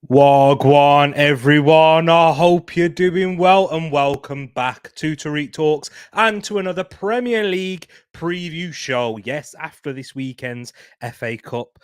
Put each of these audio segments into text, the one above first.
Wagwan, everyone. I hope you're doing well and welcome back to Tariq Talks and to another Premier League preview show. Yes, after this weekend's FA Cup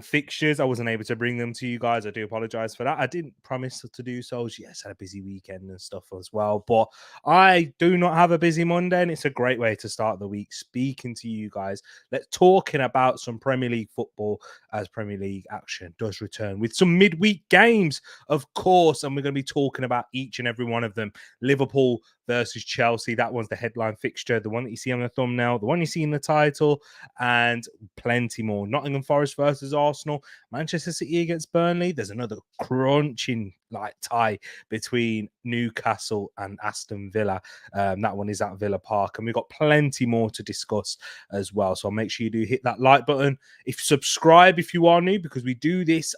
fixtures, I wasn't able to bring them to you guys. I do apologize for that. I didn't promise to do so. Yes, I had a busy weekend and stuff as well, but I do not have a busy Monday, and it's a great way to start the week speaking to you guys. Let's talking about some Premier League football as Premier League action does return with some midweek games, of course, and we're going to be talking about each and every one of them. Liverpool versus Chelsea, that one's the headline fixture, the one that you see on the thumbnail, the one you see in the title, and plenty more. Nottingham Forest versus Arsenal, Manchester City against Burnley. There's another crunching tie between Newcastle and Aston Villa. That one is at Villa Park, and we've got plenty more to discuss as well. So make sure you do hit that like button. Subscribe if you are new, because we do this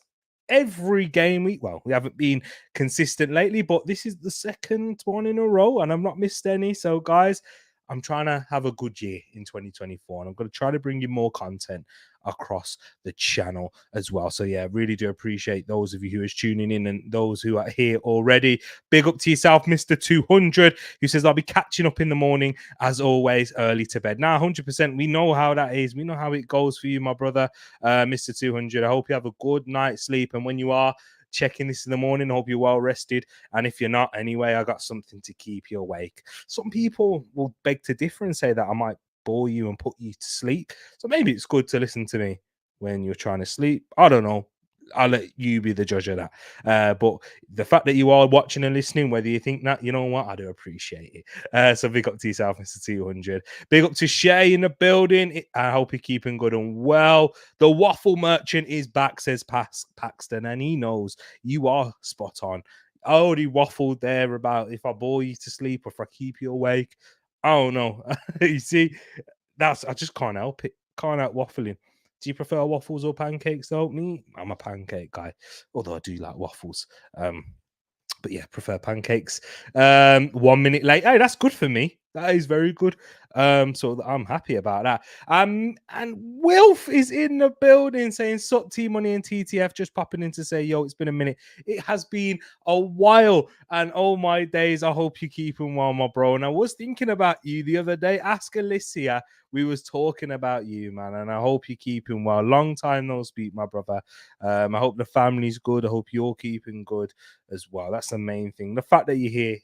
every game week. Well, we haven't been consistent lately, but this is the second one in a row, and I've not missed any. So, guys, I'm trying to have a good year in 2024, and I'm going to try to bring you more content across the channel as well. So yeah, really do appreciate those of you who are tuning in and those who are here already. Big up to yourself, Mr. 200, who says, I'll be catching up in the morning, as always, early to bed. Now, 100%, we know how that is. We know how it goes for you, my brother, Mr. 200. I hope you have a good night's sleep, and when you are checking this in the morning, I hope you're well rested. And if you're not, anyway, I got something to keep you awake. Some people will beg to differ and say that I might bore you and put you to sleep. So maybe it's good to listen to me when you're trying to sleep. I don't know. I'll let you be the judge of that. But the fact that you are watching and listening, whether you think that, you know what, I do appreciate it. So big up to yourself, Mr. 200. Big up to Shay in the building. I hope you're keeping good and well. The waffle merchant is back, says Paxton, and he knows you are spot on. I already waffled there about if I bore you to sleep or if I keep you awake. I don't know. You see, I just can't help it. Can't help waffling. Do you prefer waffles or pancakes, though? Me, I'm a pancake guy, although I do like waffles. But yeah, prefer pancakes. 1 minute late. Hey, that's good for me. That is very good. So I'm happy about that. And Wilf is in the building saying, Sut, T-Money and TTF just popping in to say, yo, it's been a minute. It has been a while. And oh my days, I hope you're keeping well, my bro. And I was thinking about you the other day. Ask Alicia. We was talking about you, man. And I hope you're keeping well. Long time no speak, my brother. I hope the family's good. I hope you're keeping good as well. That's the main thing. The fact that you're here,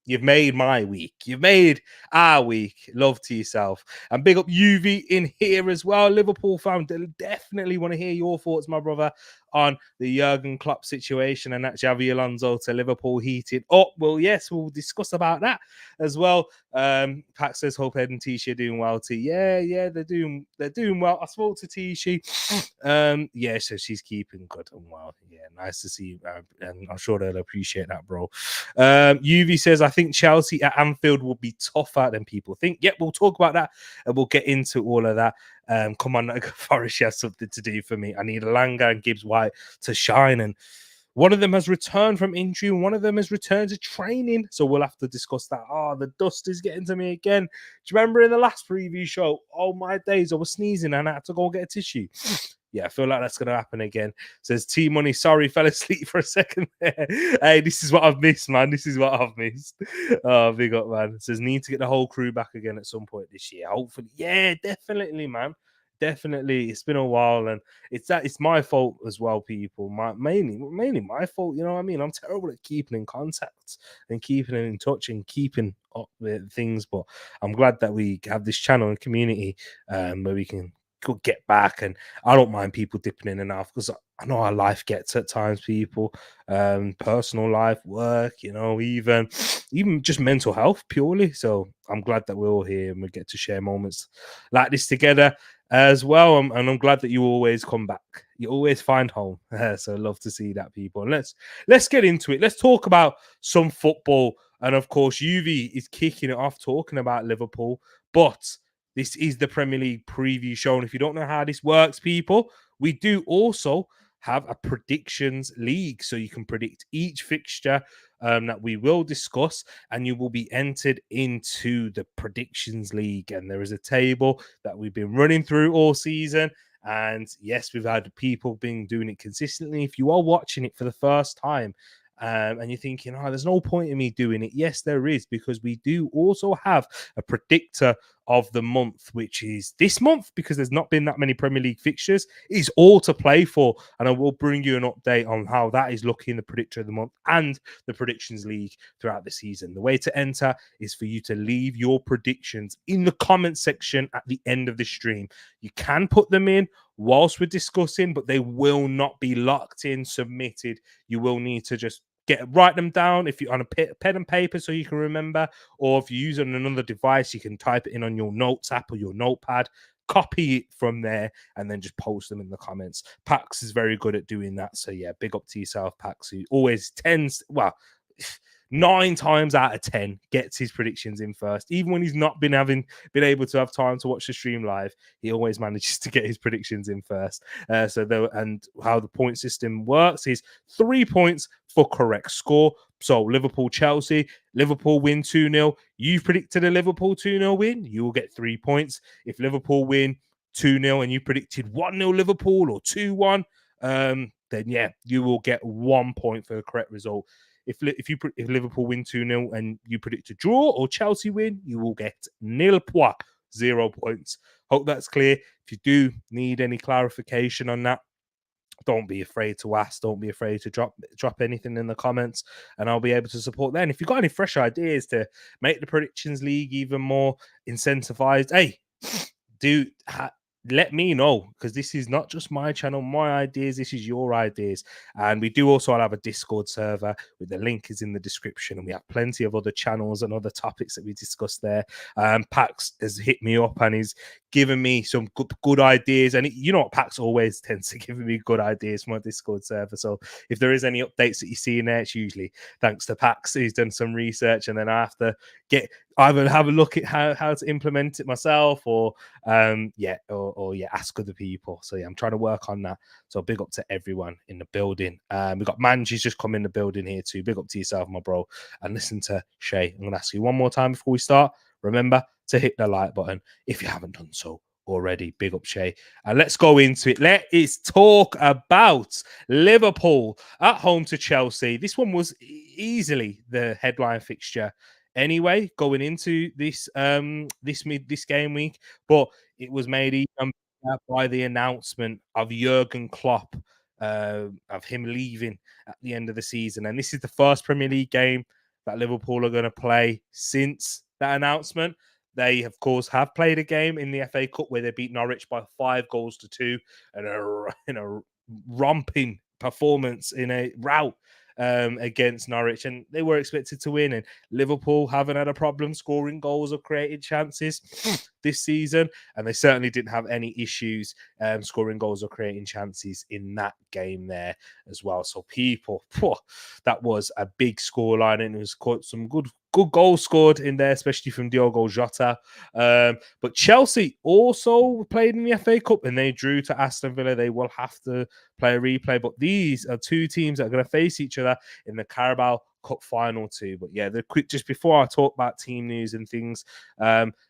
you've made my week. You've made our week. Love to yourself. And big up UV in here as well. Liverpool fan, definitely want to hear your thoughts, my brother, on the Jurgen Klopp situation and that Xavi Alonso to Liverpool heated up. Well, yes, we'll discuss about that as well. Pax says, hope Ed and Tisha are doing well too. Yeah, they're doing well. I spoke to Tisha. Yeah, so she's keeping good and well. Yeah, nice to see you. And I'm sure they'll appreciate that, bro. UV says, I think Chelsea at Anfield will be tougher than people think. Yep, we'll talk about that and we'll get into all of that. Come on, Forest has something to do for me. I need Langer and Gibbs White to shine, and one of them has returned from injury and one of them has returned to training, so we'll have to discuss that. The dust is getting to me again. Do you remember in the last preview show? Oh my days, I was sneezing and I had to go get a tissue. yeah, I feel like that's going to happen again. Says T Money, sorry, fell asleep for a second there. Hey, this is what I've missed, man. This is what I've missed. Oh, big up, man. Says need to get the whole crew back again at some point this year. Hopefully, yeah, definitely, man. Definitely, it's been a while, and it's my fault as well, people. Mainly my fault. You know what I mean? I'm terrible at keeping in contact and keeping in touch and keeping up with things. But I'm glad that we have this channel and community where we can get back. And I don't mind people dipping in and out because I know how life gets at times, people. Personal life, work, even just mental health purely. So I'm glad that we're all here and we get to share moments like this together as well. And I'm glad that you always come back. You always find home. So I love to see that, people. And let's get into it. Let's talk about some football. And of course, UV is kicking it off talking about Liverpool. But this is the Premier League preview show. And if you don't know how this works, people, we do also have a predictions league. So you can predict each fixture that we will discuss, and you will be entered into the predictions league. And there is a table that we've been running through all season. And yes, we've had people been doing it consistently. If you are watching it for the first time, and you're thinking, oh, there's no point in me doing it. Yes, there is, because we do also have a predictor of the month, which is this month, because there's not been that many Premier League fixtures. It's all to play for, and I will bring you an update on how that is looking, the predictor of the month and the predictions league throughout the season. The way to enter is for you to leave your predictions in the comment section at the end of the stream. You can put them in whilst we're discussing, but they will not be locked in, submitted. You will need to just write them down if you're on a pen and paper so you can remember, or if you're using another device, you can type it in on your notes app or your notepad, copy it from there, and then just post them in the comments. Pax is very good at doing that. So yeah, big up to yourself, Pax, who always tends, 9 times out of 10 gets his predictions in first. Even when he's not been able to have time to watch the stream live, he always manages to get his predictions in first. And how the point system works is 3 points for correct score. So Liverpool, Chelsea, Liverpool win 2-0. You've predicted a Liverpool 2-0 win, you will get 3 points. If Liverpool win 2-0 and you predicted 1-0 Liverpool or 2-1, then yeah, you will get 1 point for the correct result. If Liverpool win 2-0 and you predict a draw, or Chelsea win, you will get nil point, 0 points. Hope that's clear. If you do need any clarification on that, don't be afraid to ask. Don't be afraid to drop anything in the comments, and I'll be able to support that. And if you've got any fresh ideas to make the predictions league even more incentivized, hey, let me know, because this is not just my channel, my ideas, this is your ideas. And we do also have a Discord server with the link is in the description, and we have plenty of other channels and other topics that we discuss there. Pax has hit me up and he's given me some good ideas, and you know what, Pax always tends to give me good ideas from my Discord server. So if there is any updates that you see in there, it's usually thanks to Pax, who's done some research, and then I have to either have a look at how to implement it myself, or ask other people. So yeah, I'm trying to work on that. So big up to everyone in the building. We've got Manji's just come in the building here too. Big up to yourself, my bro. And listen to Shay. I'm going to ask you one more time before we start. Remember to hit the like button if you haven't done so already. Big up, Shay. And let's go into it. Let's talk about Liverpool at home to Chelsea. This one was easily the headline fixture anyway, going into this this game week, but it was made even by the announcement of Jurgen Klopp, of him leaving at the end of the season. And this is the first Premier League game that Liverpool are going to play since that announcement. They, of course, have played a game in the FA Cup where they beat Norwich by 5-2, and a romping performance in a rout against Norwich, and they were expected to win. And Liverpool haven't had a problem scoring goals or creating chances this season, and they certainly didn't have any issues scoring goals or creating chances in that game there as well. So that was a big scoreline, and it was quite some good goals scored in there, especially from Diogo Jota. But Chelsea also played in the FA Cup, and they drew to Aston Villa. They will have to play a replay, but these are two teams that are going to face each other in the Carabao Cup final too. But yeah, just before I talk about team news and things,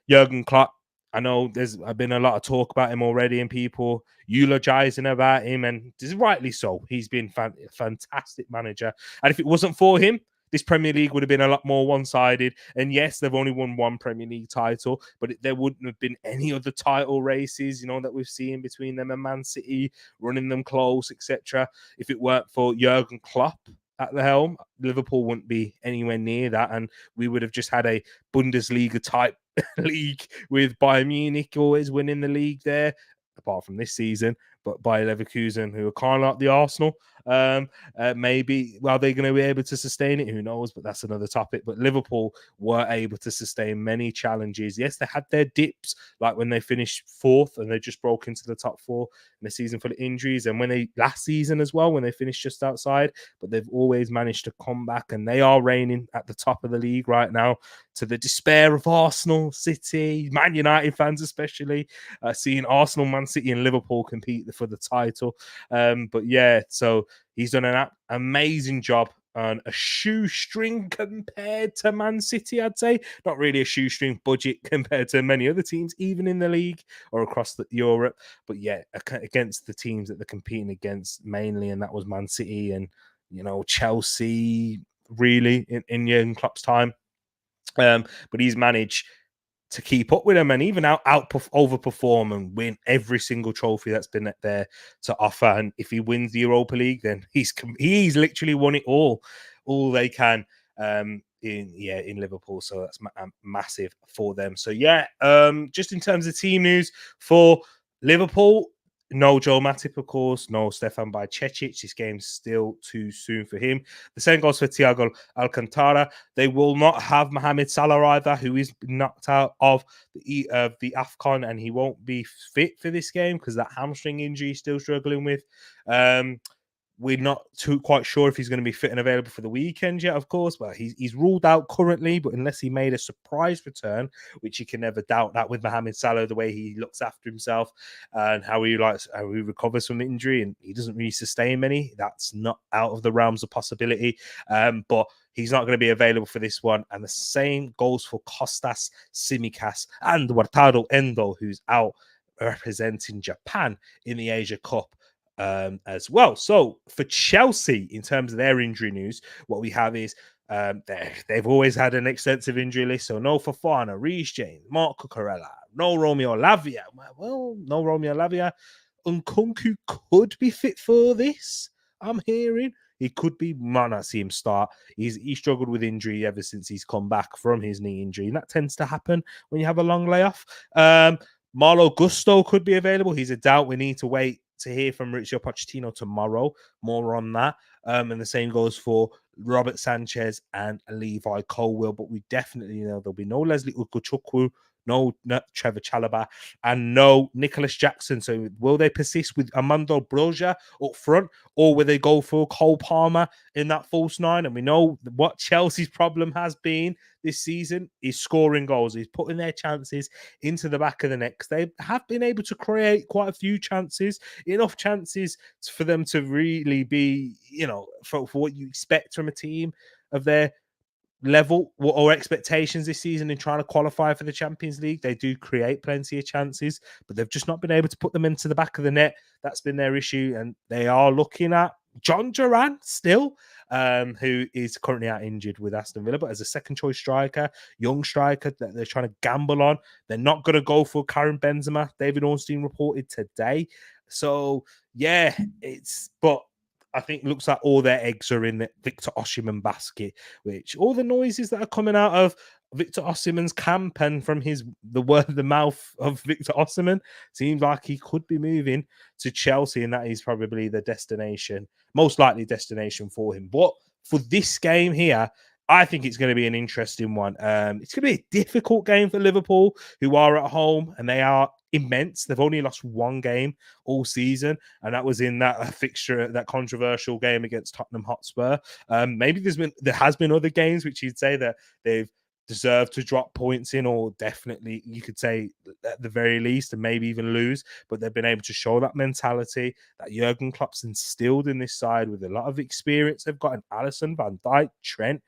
Jurgen Klopp I know there's been a lot of talk about him already and people eulogizing about him, and rightly so. He's been a fantastic manager. And if it wasn't for him, this Premier League would have been a lot more one-sided. And yes, they've only won one Premier League title, but there wouldn't have been any other title races, that we've seen between them and Man City, running them close, etc. If it weren't for Jurgen Klopp at the helm, Liverpool wouldn't be anywhere near that, and we would have just had a Bundesliga type league with Bayern Munich always winning the league there, apart from this season. But Bayer Leverkusen, who are kind of like the Arsenal, maybe, well, they're going to be able to sustain it. Who knows? But that's another topic. But Liverpool were able to sustain many challenges. Yes, they had their dips, like when they finished fourth and they just broke into the top four in the season for the injuries. And when they last season as well, when they finished just outside, but they've always managed to come back, and they are reigning at the top of the league right now, to the despair of Arsenal, City, Man United fans especially, seeing Arsenal, Man City and Liverpool compete for the title. But yeah, so he's done an amazing job on a shoestring compared to Man City, I'd say. Not really a shoestring budget compared to many other teams, even in the league or across Europe. But yeah, against the teams that they're competing against mainly, and that was Man City and, Chelsea, really, in Jurgen Klopp's time. But he's managed to keep up with them and even overperform and win every single trophy that's been there to offer. And if he wins the Europa League, then he's literally won it all they can in Liverpool. So that's massive for them. So yeah, just in terms of team news for Liverpool, no Joe Matip, of course. No Stefan Bajcetic. This game's still too soon for him. The same goes for Thiago Alcantara. They will not have Mohamed Salah either, who is knocked out of the AFCON, and he won't be fit for this game because that hamstring injury he's still struggling with. We're not quite sure if he's going to be fit and available for the weekend yet, of course, but he's ruled out currently. But unless he made a surprise return, which you can never doubt that with Mohamed Salah, the way he looks after himself and how he recovers from injury, and he doesn't really sustain many, that's not out of the realms of possibility. But he's not going to be available for this one. And the same goes for Kostas Tsimikas and Wataru Endo, who's out representing Japan in the Asia Cup as well. So for Chelsea, in terms of their injury news, what we have is they've always had an extensive injury list. So no Fofana, Reece James, Marco Corella, no Romeo Lavia. Well, no Romeo Lavia. Nkunku could be fit for this, I'm hearing. He could be. Might not see him start. He struggled with injury ever since he's come back from his knee injury, and that tends to happen when you have a long layoff. Marlo Gusto could be available. He's a doubt. We need to wait to hear from Mauricio Pochettino tomorrow. More on that. And the same goes for Robert Sanchez and Levi Colwill. But we definitely know there'll be no Leslie Ugochukwu, no Trevor Chalobah, and no Nicholas Jackson. So will they persist with Armando Broja up front, or will they go for Cole Palmer in that false nine? And we know what Chelsea's problem has been this season is scoring goals. He's putting their chances into the back of the net. They have been able to create quite a few chances, enough chances for them to really be, for what you expect from a team of their level or expectations this season in trying to qualify for the Champions League. They do create plenty of chances, but they've just not been able to put them into the back of the net. That's been their issue, and they are looking at John Duran still, who is currently out injured with Aston Villa, but as a second choice striker, young striker that they're trying to gamble on. They're not going to go for Karim Benzema. David Ornstein reported today. So yeah, but I think it looks like all their eggs are in the Victor Osimhen basket, which all the noises that are coming out of Victor Osimhen's camp and from the word of the mouth of Victor Osimhen seems like he could be moving to Chelsea, and that is probably the destination, most likely destination for him. But for this game here, I think it's going to be an interesting one. It's going to be a difficult game for Liverpool, who are at home, and they are immense. They've only lost one game all season, and that was in that fixture, that controversial game against Tottenham Hotspur. Maybe there has been other games which you'd say that they've deserved to drop points in, or definitely you could say at the very least, and maybe even lose. But they've been able to show that mentality that Jurgen Klopp's instilled in this side with a lot of experience. They've got an Alisson, Van Dijk, Trent,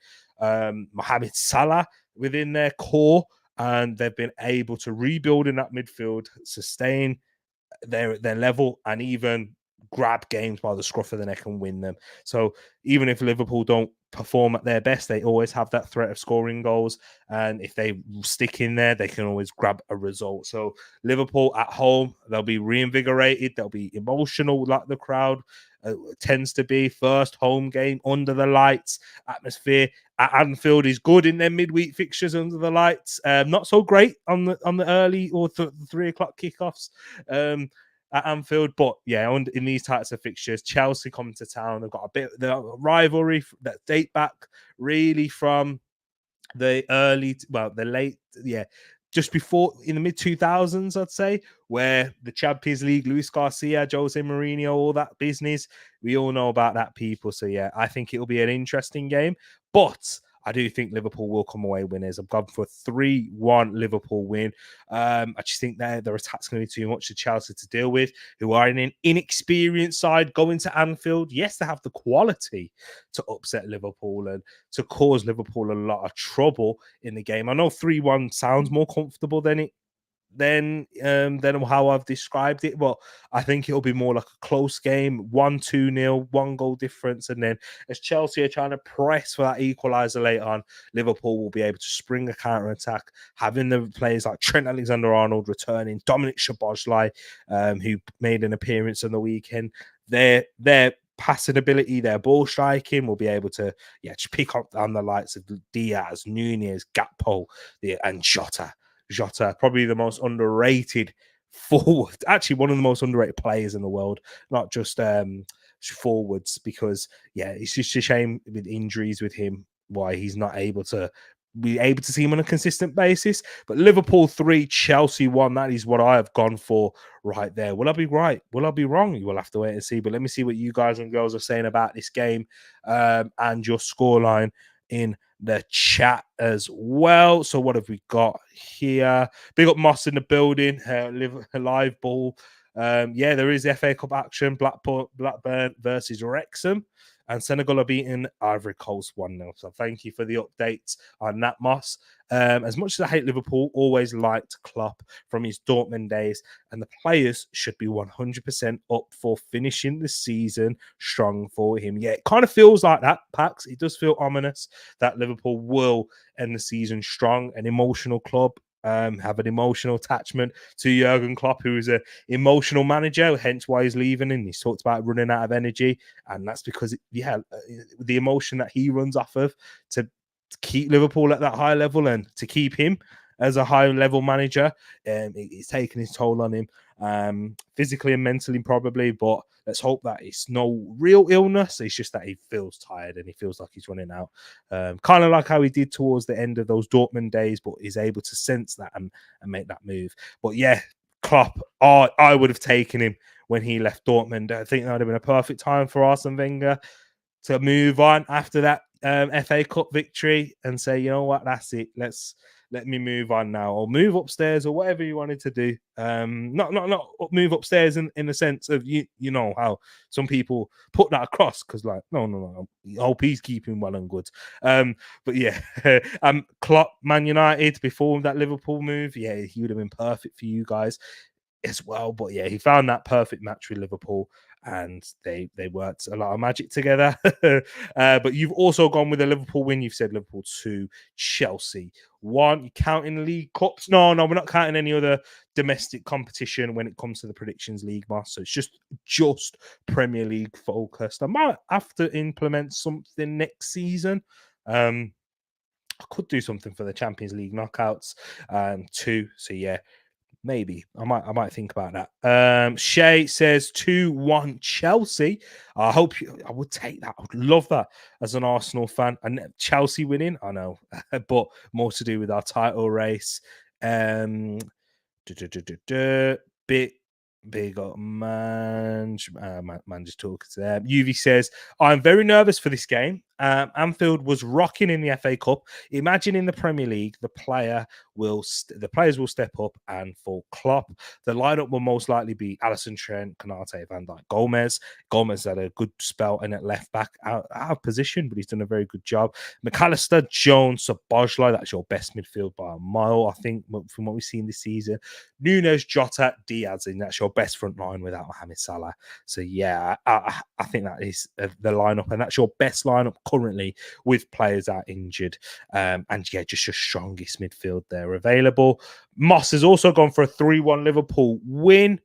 Mohamed Salah within their core. and they've been able to rebuild in that midfield, sustain their level, and even grab games by the scruff of the neck and win them. So even if Liverpool don't perform at their best, they always have that threat of scoring goals, and if they stick in there, they can always grab a result. So Liverpool at home, they'll be reinvigorated, they'll be emotional like the crowd tends to be. First home game under the lights, atmosphere at Anfield is good in their midweek fixtures under the lights. Not so great on the early or 3 o'clock kickoffs. At Anfield, but yeah, in these types of fixtures, Chelsea come to town. They've got a bit of the rivalry that date back really from the late, just before, in the mid 2000s, I'd say, where the Champions League, Luis Garcia, Jose Mourinho, all that business. We all know about that, people. So yeah, I think it'll be an interesting game, but I do think Liverpool will come away winners. I've gone for a 3-1 Liverpool win. I just think their attack's going to be too much for Chelsea to deal with, who are an inexperienced side going to Anfield. Yes, they have the quality to upset Liverpool and to cause Liverpool a lot of trouble in the game. I know 3-1 sounds more comfortable than how I've described it, but I think it'll be more like a close game, 1-2-0, 1 goal difference, and then as Chelsea are trying to press for that equaliser late on, Liverpool will be able to spring a counter attack, having the players like Trent Alexander-Arnold returning, Dominic Szoboszlai, who made an appearance on the weekend. Their passing ability, their ball striking will be able to just pick up on the likes of Diaz, Nunez, Gakpo, and Jota, probably the most underrated forward, actually one of the most underrated players in the world, not just forwards, because it's just a shame with injuries with him why he's not able to see him on a consistent basis. But Liverpool 3, Chelsea 1, that is what I have gone for right there. Will I be right? Will I be wrong? You will have to wait and see. But let me see what you guys and girls are saying about this game, and your scoreline in the chat as well. So what have we got here? Big up Moss in the building. Live ball. There is FA Cup action. Blackburn versus Wrexham, and Senegal are beating Ivory Coast 1-0. So thank you for the updates on that, Moss. As much as I hate Liverpool, always liked Klopp from his Dortmund days, and the players should be 100% up for finishing the season strong for him. Yeah, it kind of feels like that, Pax. It does feel ominous that Liverpool will end the season strong. An emotional club, have an emotional attachment to Jurgen Klopp, who is an emotional manager, hence why he's leaving. And he's talked about running out of energy, and that's because the emotion that he runs off of to keep Liverpool at that high level and to keep him as a high level manager, it's taken its toll on him, physically and mentally probably, but let's hope that it's no real illness. It's just that he feels tired and he feels like he's running out, kind of like how he did towards the end of those Dortmund days, but he's able to sense that and make that move. But yeah, Klopp, I would have taken him when he left Dortmund. I think that would have been a perfect time for Arsene Wenger to move on after that FA Cup victory and say, you know what, that's it. Let me move on now, or move upstairs, or whatever you wanted to do. Not move upstairs in the sense of you know how some people put that across, because like no. I hope he's keeping well and good. But yeah, Klopp, Man United before that Liverpool move, yeah, he would have been perfect for you guys as well. But yeah, he found that perfect match with Liverpool, and they worked a lot of magic together. But you've also gone with a Liverpool win. You've said Liverpool 2, Chelsea 1. You counting league cups? No, we're not counting any other domestic competition when it comes to the predictions league, Moss. So it's just Premier League focused. I might have to implement something next season. I could do something for the Champions League knockouts too. So yeah, maybe I might think about that. Shay says 2-1 Chelsea. I would take that. I would love that as an Arsenal fan. And Chelsea winning, I know, but more to do with our title race. Big up man just talking to them. UV says, I'm very nervous for this game Anfield was rocking in the FA Cup. Imagine in the Premier League, the players will step up, and for Klopp, the lineup will most likely be Alisson, Trent, Konate, Van Dijk, Gomez. Gomez had a good spell in at left back, out of position, but he's done a very good job. McAllister, Jones, Szoboszlai, that's your best midfield by a mile, I think, from what we've seen this season. Nunes, Jota, Diaz, and that's your best front line without Mohamed Salah. So yeah, I think that is the lineup, and that's your best lineup currently with players out injured. And yeah, just your strongest midfield there available. Moss has also gone for a 3-1 Liverpool win.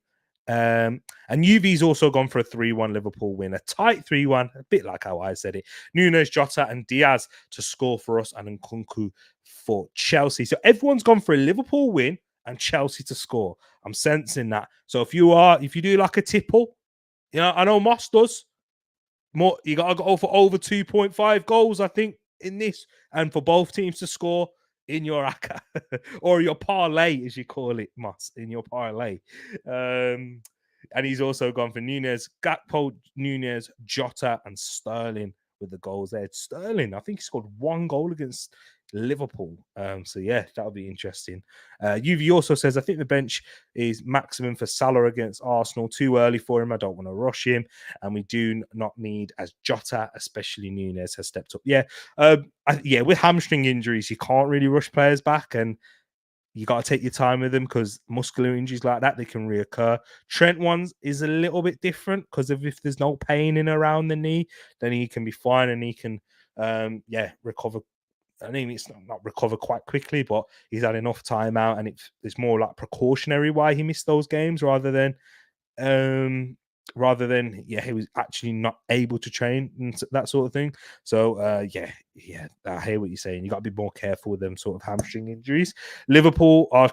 And UV's also gone for a 3-1 Liverpool win, a tight 3-1, a bit like how I said it. Nunes, Jota, and Diaz to score for us, and Nkunku for Chelsea. So everyone's gone for a Liverpool win and Chelsea to score. I'm sensing that. So if you do like a tipple, I know Moss does. More, you got to go for over 2.5 goals, I think, in this, and for both teams to score in your ACCA or your parlay, as you call it, Moss, in your parlay. And he's also gone for Nunes, Gakpo, Nunes, Jota, and Sterling with the goals there. Sterling, I think he scored 1 goal against Liverpool. So yeah, that'll be interesting. UV also says, I think the bench is maximum for Salah against Arsenal. Too early for him. I don't want to rush him. And we do not need, as Jota, especially Nunes, has stepped up. Yeah. With hamstring injuries, you can't really rush players back, and you got to take your time with them, because muscular injuries like that, they can reoccur. Trent ones is a little bit different, because if there's no pain in around the knee, then he can be fine, and he can recover. I mean, it's not recover quite quickly, but he's had enough time out, and it's more like precautionary why he missed those games rather than he was actually not able to train and that sort of thing. So I hear what you're saying. You got to be more careful with them sort of hamstring injuries. Liverpool are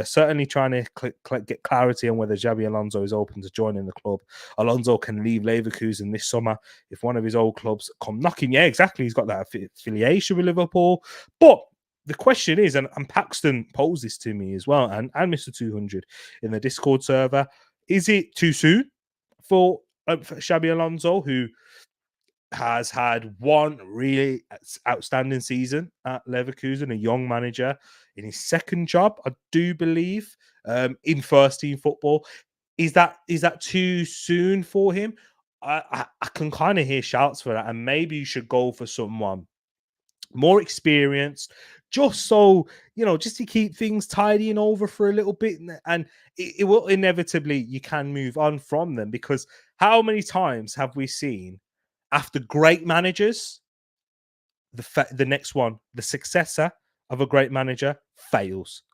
certainly trying to get clarity on whether Xabi Alonso is open to joining the club. Alonso can leave Leverkusen this summer if one of his old clubs come knocking. Yeah, exactly. He's got that affiliation with Liverpool. But the question is, and Paxton posed this to me as well, and Mr. 200 in the Discord server, is it too soon for Xabi Alonso, who has had one really outstanding season at Leverkusen, a young manager in his second job, I do believe, in first team football? Is that too soon for him? I can kind of hear shouts for that, and maybe you should go for someone more experienced, just so, just to keep things tidying over for a little bit, and it will inevitably, you can move on from them, because how many times have we seen after great managers, the next one, the successor of a great manager, fails?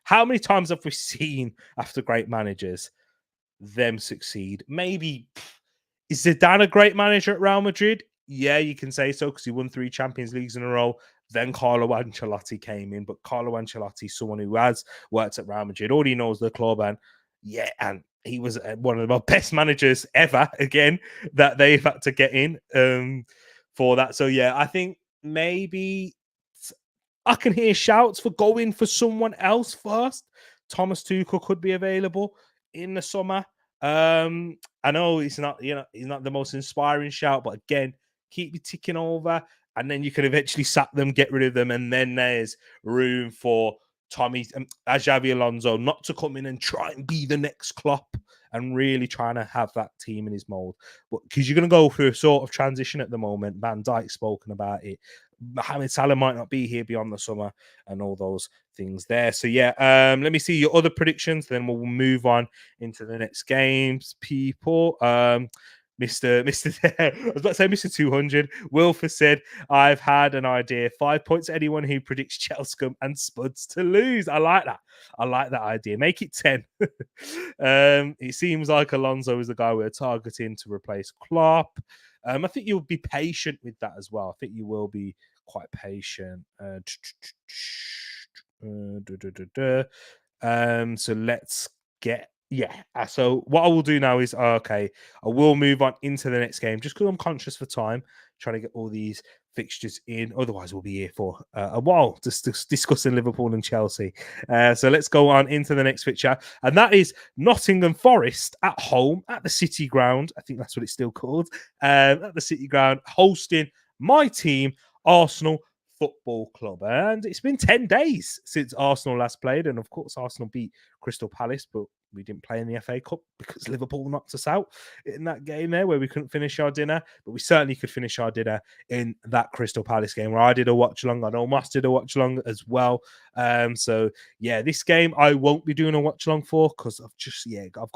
How many times have we seen after great managers them succeed? Maybe is Zidane a great manager at Real Madrid? Yeah, you can say so, because he won 3 Champions Leagues in a row. Then Carlo Ancelotti came in, but Carlo Ancelotti is someone who has worked at Real Madrid, already knows the club, and he was one of the best managers ever, again, that they've had to get in for that. So yeah, I think maybe I can hear shouts for going for someone else first. Thomas Tuchel could be available in the summer. I know he's not the most inspiring shout, but again, keep you ticking over, and then you can eventually sack them, get rid of them, and then there's room for Xabi Alonso not to come in and try and be the next Klopp and really trying to have that team in his mold. But because you're going to go through a sort of transition at the moment, Van Dijk's spoken about it. Mohamed Salah might not be here beyond the summer, and all those things there. So yeah, let me see your other predictions, then we'll move on into the next games, people. Mr. I was about to say Mr. 200. Wilfer said, I've had an idea. 5 points to anyone who predicts Chelsea and Spuds to lose. I like that. I like that idea. Make it 10. It seems like Alonso is the guy we're targeting to replace Klopp. I think you'll be patient with that as well. I think you will be quite patient. So let's get so what I will do now is I will move on into the next game, just because I'm conscious for time, trying to get all these fixtures in. Otherwise, we'll be here for a while just discussing Liverpool and Chelsea. So let's go on into the next fixture, and that is Nottingham Forest at home at the City Ground. I think that's what it's still called. At the City Ground, hosting my team, Arsenal Football Club. And it's been 10 days since Arsenal last played. And of course, Arsenal beat Crystal Palace, but we didn't play in the FA Cup because Liverpool knocked us out in that game there where we couldn't finish our dinner. But we certainly could finish our dinner in that Crystal Palace game where I did a watch along. I know Moss did a watch along as well. So yeah, this game I won't be doing a watch along for because I've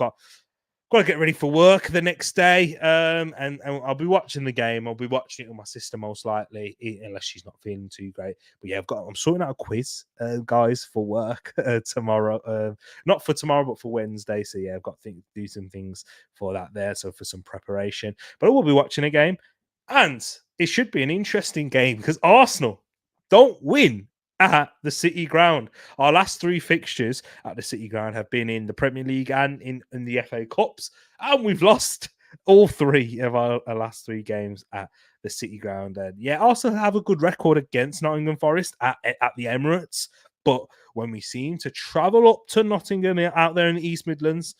got to get ready for work the next day. And I'll be watching the game. I'll be watching it with my sister most likely, unless she's not feeling too great. But yeah, I'm sorting out a quiz, guys, for work tomorrow. Not for tomorrow, but for Wednesday. So yeah, I've got to do some things for that there. So for some preparation. But I will be watching a game. And it should be an interesting game because Arsenal don't win at the City Ground. Our last 3 fixtures at the City Ground have been in the Premier League and in the FA Cups, and we've lost all 3 of our last 3 games at the City Ground. And yeah, also have a good record against Nottingham Forest at the Emirates, but when we seem to travel up to Nottingham out there in the East Midlands,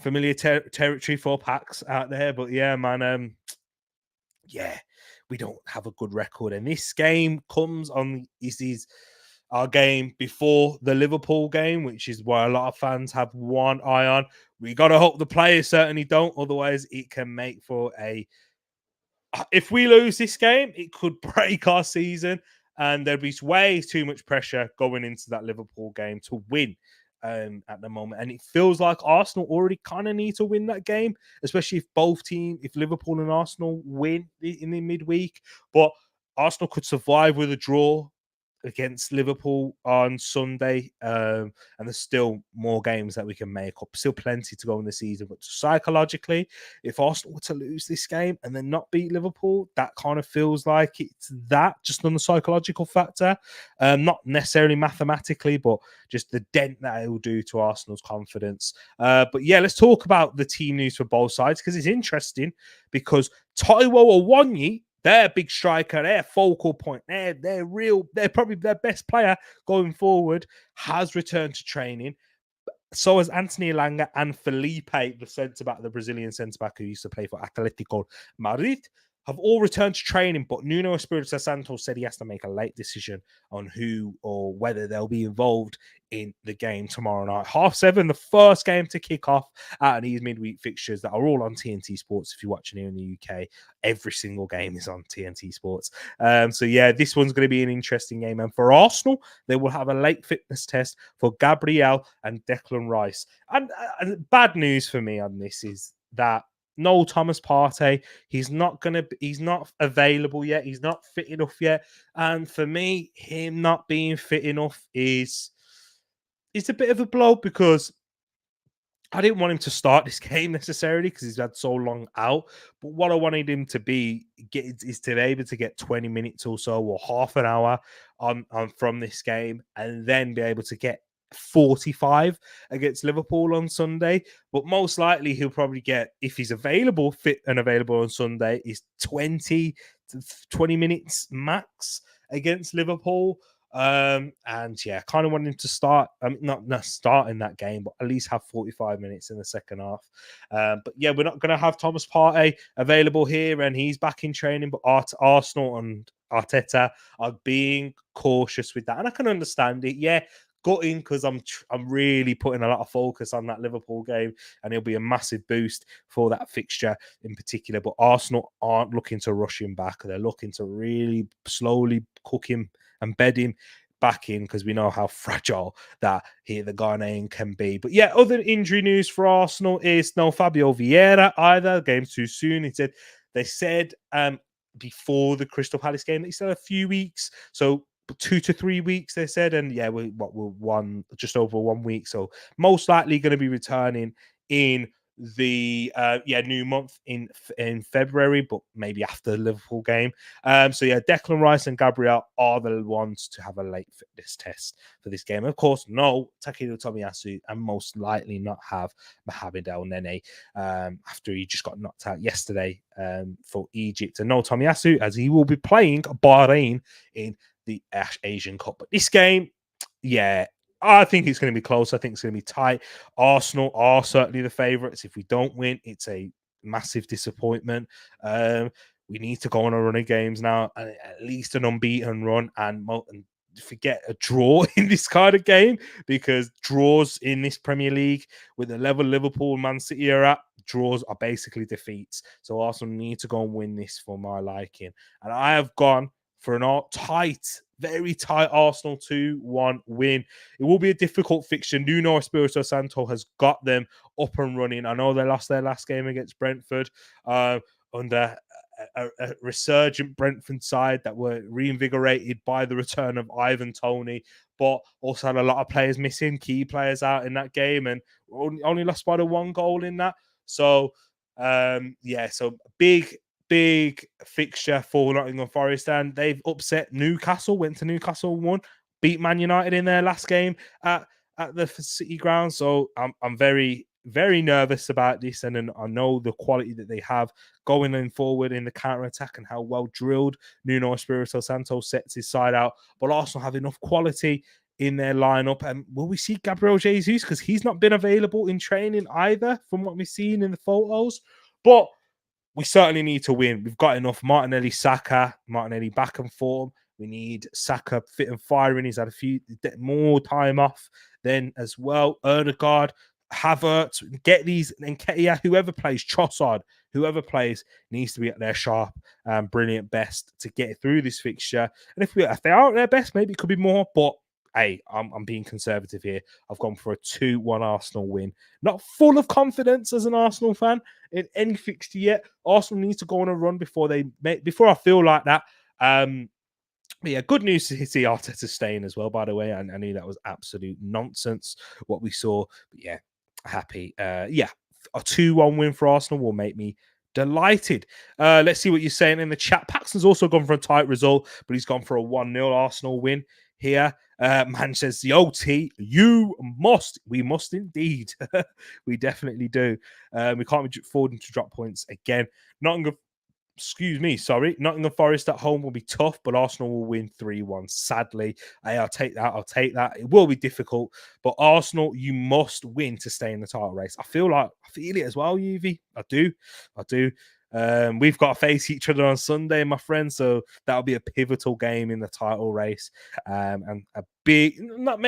familiar territory for Packs out there. But yeah, man, yeah, we don't have a good record. And this game comes on, this is our game before the Liverpool game, which is why a lot of fans have one eye on. We got to hope the players certainly don't. Otherwise, it can make for if we lose this game, it could break our season. And there'd be way too much pressure going into that Liverpool game to win at the moment. And it feels like Arsenal already kind of need to win that game, especially if Liverpool and Arsenal win in the midweek. But Arsenal could survive with a draw against Liverpool on Sunday. And there's still more games that we can make up. Still plenty to go in the season. But psychologically, if Arsenal were to lose this game and then not beat Liverpool, that kind of feels like it's that, just on the psychological factor. Not necessarily mathematically, but just the dent that it will do to Arsenal's confidence. But yeah, let's talk about the team news for both sides because it's interesting because Taiwo Awoniyi, their big striker, their focal point, they're probably their best player going forward, has returned to training. So has Anthony Elanga and Felipe, the Brazilian centre-back who used to play for Atletico Madrid, have all returned to training, but Nuno Espirito Santo said he has to make a late decision on who or whether they'll be involved in the game tomorrow night. 7:30, the first game to kick off out of these midweek fixtures that are all on TNT Sports. If you're watching here in the UK, every single game is on TNT Sports. So yeah, this one's going to be an interesting game. And for Arsenal, they will have a late fitness test for Gabriel and Declan Rice. And bad news for me on this is that no Thomas Partey. He's not available yet. He's not fit enough yet. And for me, him not being fit enough is a bit of a blow because I didn't want him to start this game necessarily because he's had so long out. But what I wanted him to is to be able to get 20 minutes or so or half an hour on from this game and then be able to get 45 against Liverpool on Sunday. But most likely he'll probably get, if he's available, fit and available on Sunday, is 20 to 20 minutes max against Liverpool. And yeah, kind of wanting to start, not start in that game, but at least have 45 minutes in the second half. But yeah, we're not going to have Thomas Partey available here, and he's back in training. But Arsenal and Arteta are being cautious with that, and I can understand it. Yeah, gutting because I'm really putting a lot of focus on that Liverpool game, and it'll be a massive boost for that fixture in particular. But Arsenal aren't looking to rush him back; they're looking to really slowly cook him and bed him back in because we know how fragile the Ghanaian can be. But yeah, other injury news for Arsenal is no Fabio Vieira either. Game's too soon. They said before the Crystal Palace game that he still had a few weeks. So 2 to 3 weeks, they said. And yeah, we're just over 1 week. So most likely going to be returning in the new month in February, but maybe after the Liverpool game. So yeah, Declan Rice and Gabriel are the ones to have a late fitness test for this game. Of course, no Takedo Tomiyasu, and most likely not have Mohamed El Nene after he just got knocked out yesterday for Egypt. And no Tomiyasu, as he will be playing Bahrain in the Asian Cup. But this game, yeah, I think it's going to be close. I think it's going to be tight. Arsenal are certainly the favourites. If we don't win, it's a massive disappointment. we need to go on a run of games now, and at least an unbeaten run, and forget a draw in this kind of game, because draws in this Premier League with the level Liverpool and Man City are at, draws are basically defeats. So Arsenal need to go and win this for my liking. And I have gone for an very tight Arsenal 2-1 win. It will be a difficult fixture. Nuno Espirito Santo has got them up and running. I know they lost their last game against Brentford under a resurgent Brentford side that were reinvigorated by the return of Ivan Toney, but also had a lot of players missing, key players out in that game, and only lost by the 1 goal in that. So, so big fixture for Nottingham Forest, and they've upset Newcastle, went to Newcastle, won, beat Man United in their last game at the City ground. So I'm very, very nervous about this, and I know the quality that they have going in forward in the counter-attack and how well drilled Nuno Espirito Santo sets his side out, but also have enough quality in their lineup. And will we see Gabriel Jesus? Because he's not been available in training either, from what we've seen in the photos. But we certainly need to win. We've got enough. Martinelli back and form. We need Saka fit and firing. He's had a few more time off then as well. Erdegaard, Havertz, get these, and Ketia, whoever plays, Trossard, whoever plays, needs to be at their sharp and brilliant best to get through this fixture. And if they are at their best, maybe it could be more, but hey, I'm being conservative here. I've gone for a 2-1 Arsenal win. Not full of confidence as an Arsenal fan in any fixture yet. Arsenal needs to go on a run before I feel like that. But yeah, good news to see Arteta staying as well, by the way. I knew that was absolute nonsense, what we saw. But yeah, happy. A 2-1 win for Arsenal will make me delighted. Let's see what you're saying in the chat. Paxton's also gone for a tight result, but he's gone for a 1-0 Arsenal win here. Man says, the OT, we must indeed. We definitely do. We can't be affording to drop points again. Nottingham Forest at home will be tough, but Arsenal will win 3-1. Sadly, I'll take that. It will be difficult, but Arsenal, you must win to stay in the title race. I feel it as well, UV. I do. We've got to face each other on Sunday, my friend, so that'll be a pivotal game in the title race, and a big, not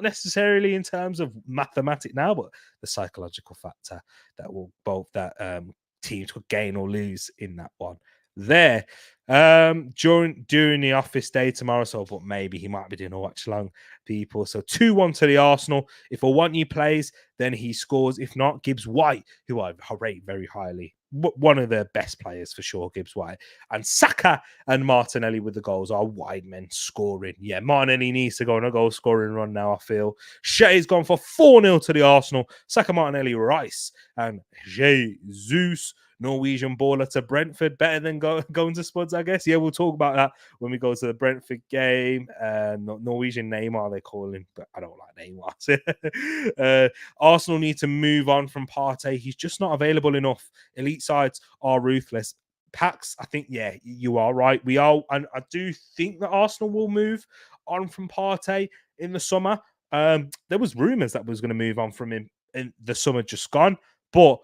necessarily in terms of mathematics now, but the psychological factor that teams could gain or lose in that one there. During the office day tomorrow, but maybe he might be doing a watch long, people. So 2-1 to the Arsenal. If Awoniyi plays, then he scores. If not, Gibbs White, who I rate very highly, one of the best players for sure, Gibbs White. And Saka and Martinelli with the goals are wide men scoring. Yeah, Martinelli needs to go on a goal scoring run now, I feel. Shea's gone for 4-0 to the Arsenal. Saka, Martinelli, Rice, and Jesus, Norwegian baller to Brentford. Better than going to Spuds, I guess. Yeah, we'll talk about that when we go to the Brentford game. Norwegian Neymar, they call him, but I don't like Neymar. Arsenal need to move on from Partey. He's just not available enough. Elite sides are ruthless. Pax, I think, yeah, you are right. We are, and I do think that Arsenal will move on from Partey in the summer. There was rumours that was going to move on from him in the summer just gone, but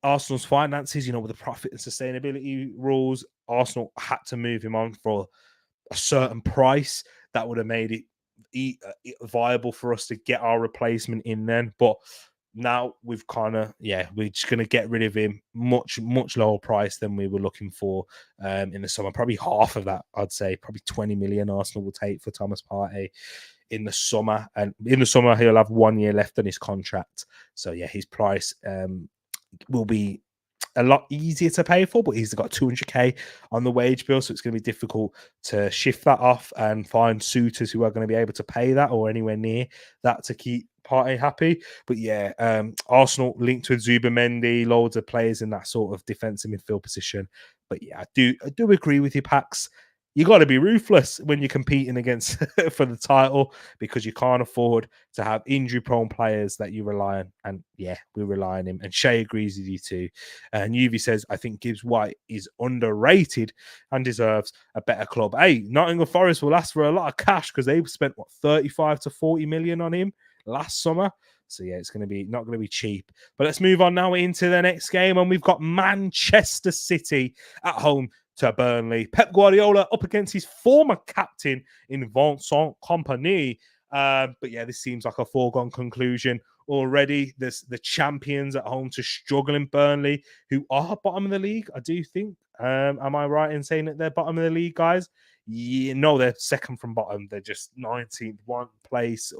Arsenal's finances, with the profit and sustainability rules, Arsenal had to move him on for a certain price that would have made it viable for us to get our replacement in then. But now we've we're just going to get rid of him much lower price than we were looking for in the summer. Probably half of that, I'd say. Probably 20 million Arsenal will take for Thomas Partey in the summer. And in the summer, he'll have 1 year left on his contract. So, yeah, his price will be a lot easier to pay for, but he's got 200k on the wage bill, so it's going to be difficult to shift that off and find suitors who are going to be able to pay that or anywhere near that to keep Partey happy. But yeah, Arsenal linked with Zubimendi, loads of players in that sort of defensive midfield position. But yeah, I do agree with you, Pax. You got to be ruthless when you're competing against for the title, because you can't afford to have injury-prone players that you rely on. And yeah, we rely on him. And Shay agrees with you too. And Yuvi says, I think Gibbs White is underrated and deserves a better club. Hey, Nottingham Forest will ask for a lot of cash because they spent 35 to 40 million on him last summer. So yeah, it's not going to be cheap. But let's move on now into the next game, and we've got Manchester City at home to Burnley. Pep Guardiola up against his former captain in Vincent Kompany. But yeah, this seems like a foregone conclusion already. There's the champions at home to struggling Burnley, who are bottom of the league, I do think. Am I right in saying that they're bottom of the league, guys? Yeah, no, they're second from bottom. They're just 19th, one place,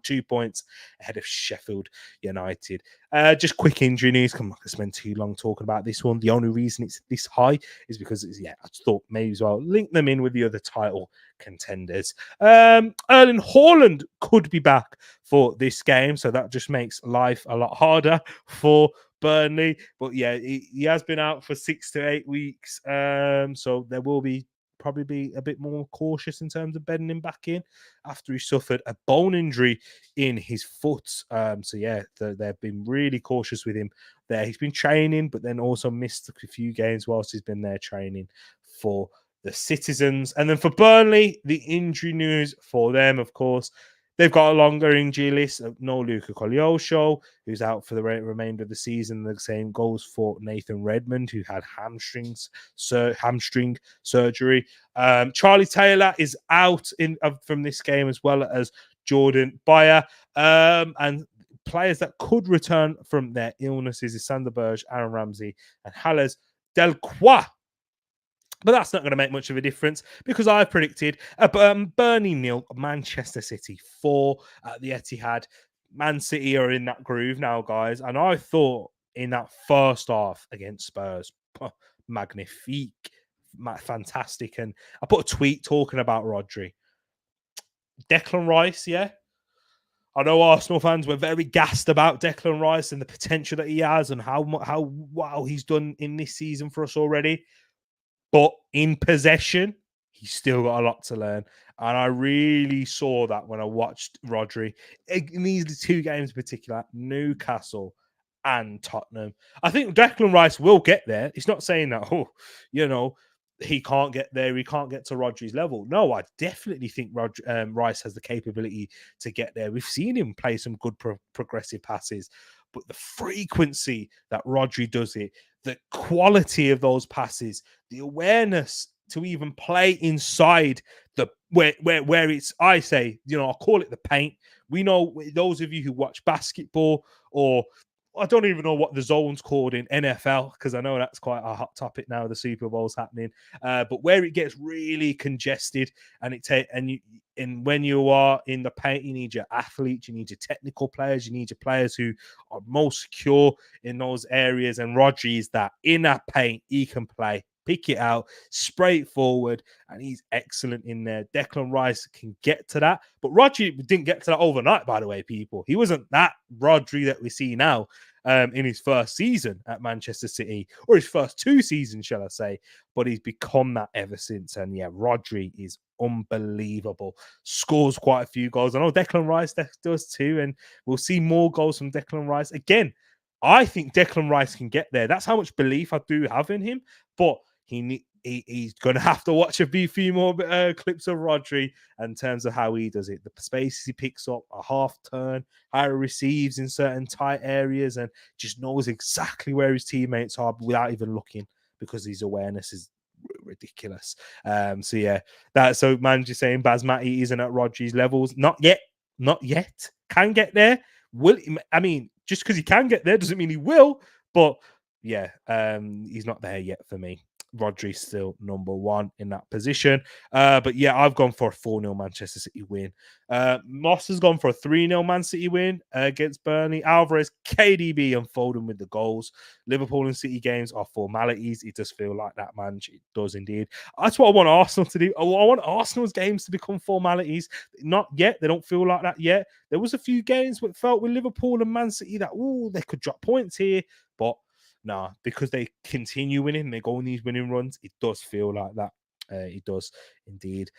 2 points ahead of Sheffield United. Just quick injury news. Come on, I spend too long talking about this one. The only reason it's this high is because I just thought maybe as well link them in with the other title contenders. Erling Haaland could be back for this game, so that just makes life a lot harder for Burnley. But yeah, he has been out for 6 to 8 weeks, so there will probably be a bit more cautious in terms of bedding him back in after he suffered a bone injury in his foot. So yeah, they've been really cautious with him there. He's been training, but then also missed a few games whilst he's been there training for the Citizens. And then for Burnley, the injury news for them, of course, they've got a longer injury list. No Luca Kolyosho, who's out for the remainder of the season. The same goes for Nathan Redmond, who had hamstring surgery. Charlie Taylor is out from this game, as well as Jordan Bayer. And players that could return from their illnesses is Sander Berge, Aaron Ramsey, and Hales Delcroix. But that's not going to make much of a difference because I predicted a Burnley 0, Manchester City 4 at the Etihad. Man City are in that groove now, guys. And I thought in that first half against Spurs, magnifique, fantastic. And I put a tweet talking about Rodri. Declan Rice, yeah. I know Arsenal fans were very gassed about Declan Rice and the potential that he has and how wow he's done in this season for us already. But in possession, he's still got a lot to learn. And I really saw that when I watched Rodri in these two games in particular, Newcastle and Tottenham. I think Declan Rice will get there. It's not saying that, he can't get there. He can't get to Rodri's level. No, I definitely think Rice has the capability to get there. We've seen him play some good progressive passes, but the frequency that Rodri does it, the quality of those passes, the awareness to even play inside the where it's, I say, I'll call it the paint. We know, those of you who watch basketball, or I don't even know what the zone's called in NFL, because I know that's quite a hot topic now. The Super Bowl's happening, but where it gets really congested, and when you are in the paint, you need your athletes, you need your technical players, you need your players who are most secure in those areas. And Rodri is that. In that paint, he can play, pick it out, straight forward, and he's excellent in there. Declan Rice can get to that, but Rodri didn't get to that overnight, by the way, people. He wasn't that Rodri that we see now in his first season at Manchester City, or his first 2 seasons, shall I say, but he's become that ever since. And yeah, Rodri is unbelievable. Scores quite a few goals. I know Declan Rice does too, and we'll see more goals from Declan Rice. Again, I think Declan Rice can get there. That's how much belief I do have in him, but he's going to have to watch a few more clips of Rodri in terms of how he does it. The spaces he picks up, a half turn, how he receives in certain tight areas, and just knows exactly where his teammates are without even looking, because his awareness is ridiculous. So yeah, so man, just saying Basmati isn't at Rodri's levels. Not yet. Can get there. Just because he can get there doesn't mean he will. But yeah, he's not there yet for me. Rodri's still number 1 in that position. But yeah, I've gone for a 4-0 Manchester City win. Moss has gone for a 3-0 Man City win against Burnley. Alvarez, KDB, and Foden with the goals. Liverpool and City games are formalities. It does feel like that, man. It does indeed. That's what I want Arsenal to do. I want Arsenal's games to become formalities. Not yet. They don't feel like that yet. There was a few games that felt with Liverpool and Man City that, they could drop points here. But nah, because they continue winning, they go on these winning runs, it does feel like that. It does indeed.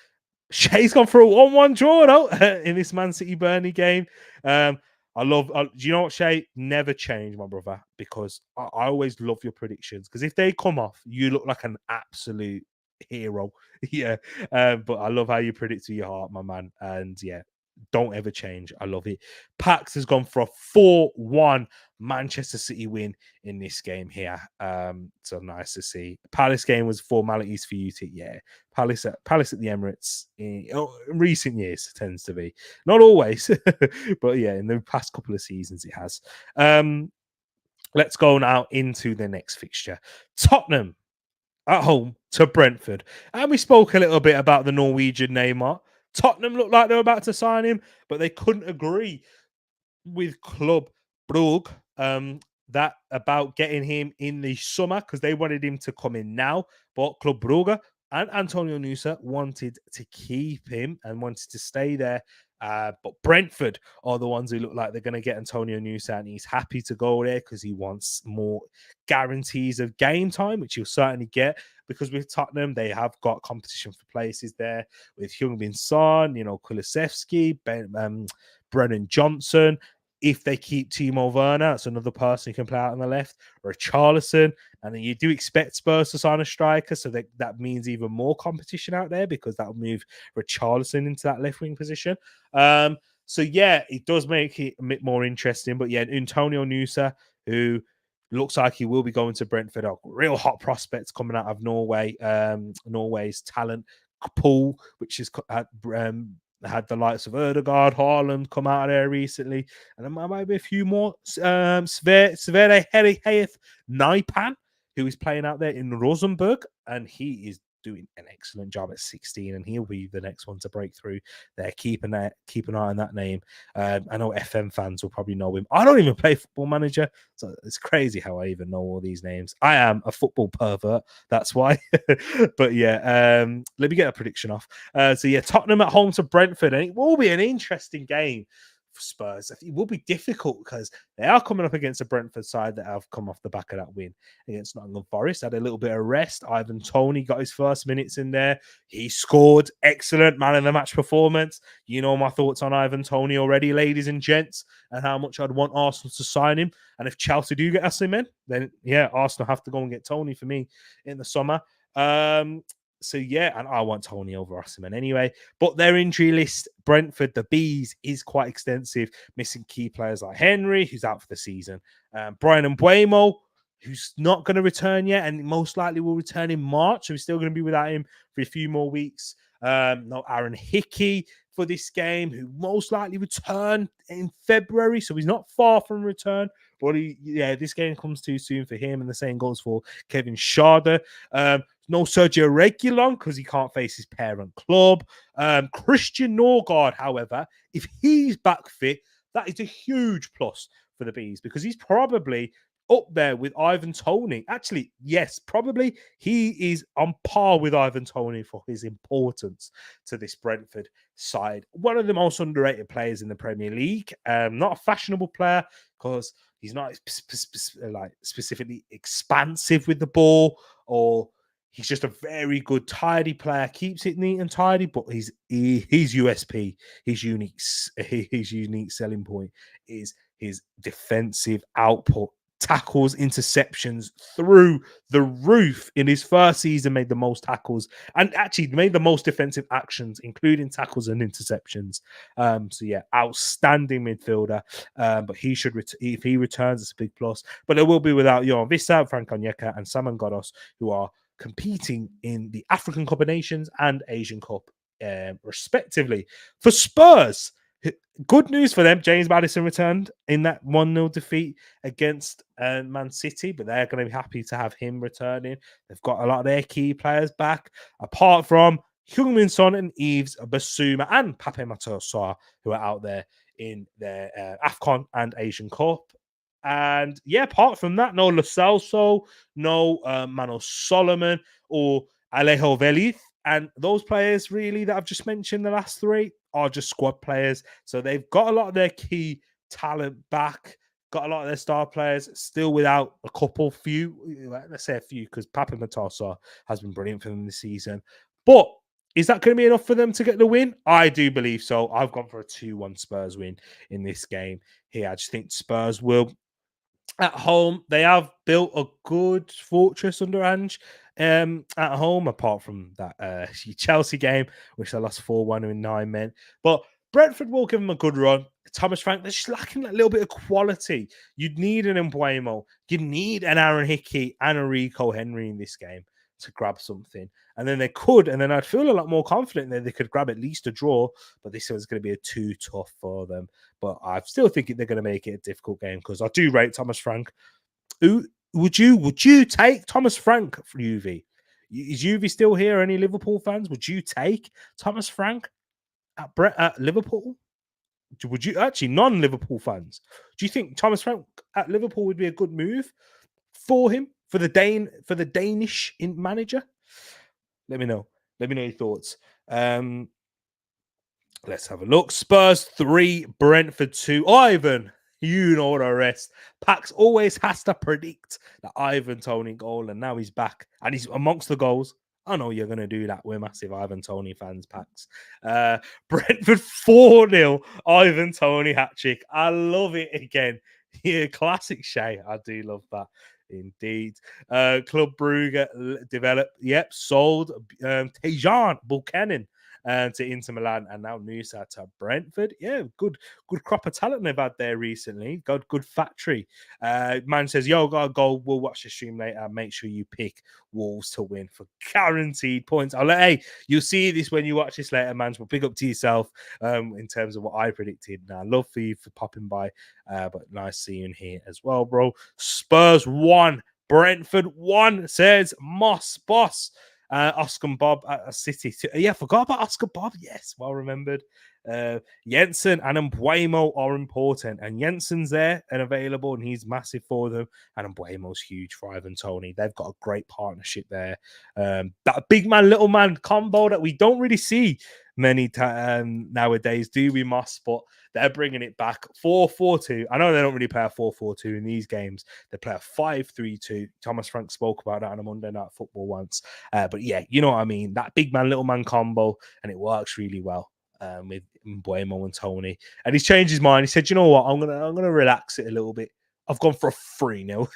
Shay's gone for a 1-1 draw though in this Man City Burnley game. Do you know what, Shay? Never change, my brother, because I always love your predictions, because if they come off, you look like an absolute hero. Yeah. But I love how you predict to your heart, my man. And yeah, don't ever change. I love it. Pax has gone for a 4-1 Manchester City win in this game here. So nice to see. Palace game was formalities for you to, Palace at the Emirates in recent years tends to be. Not always, but yeah, in the past couple of seasons it has. Let's go now into the next fixture. Tottenham at home to Brentford. And we spoke a little bit about the Norwegian Neymar. Tottenham looked like they were about to sign him, but they couldn't agree with Club Brugge that about getting him in the summer because they wanted him to come in now. But Club Brugge and Antonio Nusa wanted to keep him and wanted to stay there. But Brentford are the ones who look like they're going to get Antonio Nusa, and he's happy to go there because he wants more guarantees of game time, which he'll certainly get. Because with Tottenham, they have got competition for places there with Heung-min Son, Kulusevski, Brennan Johnson. If they keep Timo Werner, that's another person who can play out on the left, or a Charlison. And then you do expect Spurs to sign a striker, so that means even more competition out there because that'll move Richarlison into that left wing position. So yeah, it does make it a bit more interesting. But yeah, Antonio Nusa, who looks like he will be going to Brentford, a real hot prospects coming out of Norway, Norway's talent pool, which is had the likes of Erdegaard, Haaland come out of there recently, and there might be a few more. Sverre Hayeth Naipan, who is playing out there in Rosenborg, and he is doing an excellent job at 16, and he'll be the next one to break through there. Keep an eye on that name. I know FM fans will probably know him. I don't even play Football Manager, so it's crazy how I even know all these names. I am a football pervert, that's why. But yeah, let me get a prediction off. So yeah, Tottenham at home to Brentford, and it will be an interesting game for Spurs. It will be difficult because they are coming up against a Brentford side that have come off the back of that win against Nottingham Forest. Had a little bit of rest. Ivan Toney got his first minutes in there. He scored. Excellent man of the match performance. You know my thoughts on Ivan Toney already, ladies and gents, and how much I'd want Arsenal to sign him. And if Chelsea do get Aston, then yeah, Arsenal have to go and get Toney for me in the summer. So yeah, and I want Toney over Osimhen anyway. But their injury list, Brentford, the Bees, is quite extensive, missing key players like Henry, who's out for the season, Brian Mbeumo, who's not going to return yet, and most likely will return in March. So we're still going to be without him for a few more weeks. No Aaron Hickey for this game, who most likely return in February. So he's not far from return. But this game comes too soon for him, and the same goes for Kevin Schade. No Sergio Reguilon because he can't face his parent club. Christian Norgard, however, if he's back fit, that is a huge plus for the Bees because he's probably up there with Ivan Toney. Actually, yes, probably he is on par with Ivan Toney for his importance to this Brentford side. One of the most underrated players in the Premier League. Not a fashionable player because he's not specifically expansive with the ball, or he's just a very good, tidy player. Keeps it neat and tidy, but his USP, his unique selling point is his defensive output. Tackles, interceptions through the roof. In his first season, made the most tackles and actually made the most defensive actions, including tackles and interceptions. So yeah, outstanding midfielder. But he should, if he returns, it's a big plus. But it will be without Johan Vissa, Frank Onyeka, and Saman Ghoddos, who are competing in the African Cup of Nations and Asian Cup, respectively. For Spurs, good news for them. James Maddison returned in that 1-0 defeat against Man City, but they're going to be happy to have him returning. They've got a lot of their key players back, apart from Heung-min Son and Yves Basuma and Pape Matar Sarr, who are out there in their AFCON and Asian Cup. And yeah, apart from that, no Lo Celso, no Manos Solomon or Alejo Velith. And those players really that I've just mentioned, the last three, are just squad players. So they've got a lot of their key talent back, got a lot of their star players, still without a few, let's say a few, because Pape Matar Sarr has been brilliant for them this season. But is that going to be enough for them to get the win? I do believe so. I've gone for a 2-1 Spurs win in this game here. I just think Spurs will. At home, they have built a good fortress under Ange at home, apart from that Chelsea game, which they lost 4-1 in 9 men. But Brentford will give them a good run. Thomas Frank, they're just lacking that little bit of quality. You'd need an Mbuemo. You'd need an Aaron Hickey and a Rico Henry in this game to grab something. And then they could, and then I'd feel a lot more confident that they could grab at least a draw, but this one's going to be too tough for them. But I still think they're going to make it a difficult game because I do rate Thomas Frank. Would you take Thomas Frank for UV? Is UV still here? Any Liverpool fans? Would you take Thomas Frank at Liverpool? Would you actually non-Liverpool fans? Do you think Thomas Frank at Liverpool would be a good move for him for the Danish manager? Let me know. Let me know your thoughts. Let's have a look. Spurs 3, Brentford 2. Ivan, you know the rest. Pax always has to predict that Ivan Toney goal, and now he's back and he's amongst the goals. I know you're going to do that. We're massive Ivan Toney fans, Pax. Brentford 4-0, Ivan Toney hat-trick. I love it again. Yeah, classic Shay. I do love that. Indeed. Club Brugge developed. Yep, sold Tejan Buchanan to Inter Milan, and now Nusa to Brentford. Yeah, good crop of talent they've had there recently. Got good factory. Man says, yo, got a goal. We'll watch the stream later. Make sure you pick Wolves to win for guaranteed points. Hey, you'll see this when you watch this later, man. But big up to yourself in terms of what I predicted. Now, love for you for popping by, but nice seeing here as well, bro. Spurs 1, Brentford 1, says Moss Boss. Oscar Bob at City. Yeah, forgot about Oscar Bob. Yes, well remembered. Jensen and Mbuemo are important, and Jensen's there and available, and he's massive for them. And Mbuemo's huge for Ivan Toney. They've got a great partnership there. That big man, little man combo that we don't really see many nowadays, do we, Moss? But they're bringing it back. 4-4-2. I know they don't really play a 4-4-2 in these games. They play a 5-3-2. Thomas Frank spoke about that on a Monday Night Football once. But yeah, you know what I mean. That big man, little man combo, and it works really well with Mbuemo and Toney. And he's changed his mind. He said, you know what? I'm gonna relax it a little bit. I've gone for a 3-0.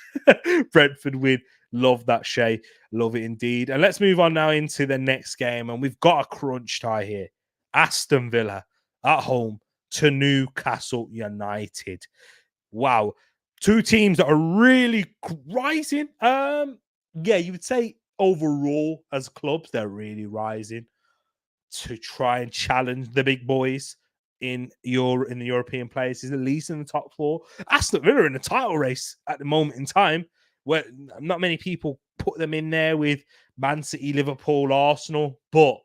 Brentford win. Love that, Shay. Love it indeed. And let's move on now into the next game. And we've got a crunch tie here. Aston Villa at home to Newcastle United. Wow. Two teams that are really rising. Yeah, you would say overall as clubs, they're really rising to try and challenge the big boys in the European places, at least in the top 4. Aston Villa in the title race at the moment in time, where not many people put them in there with Man City, Liverpool, Arsenal, but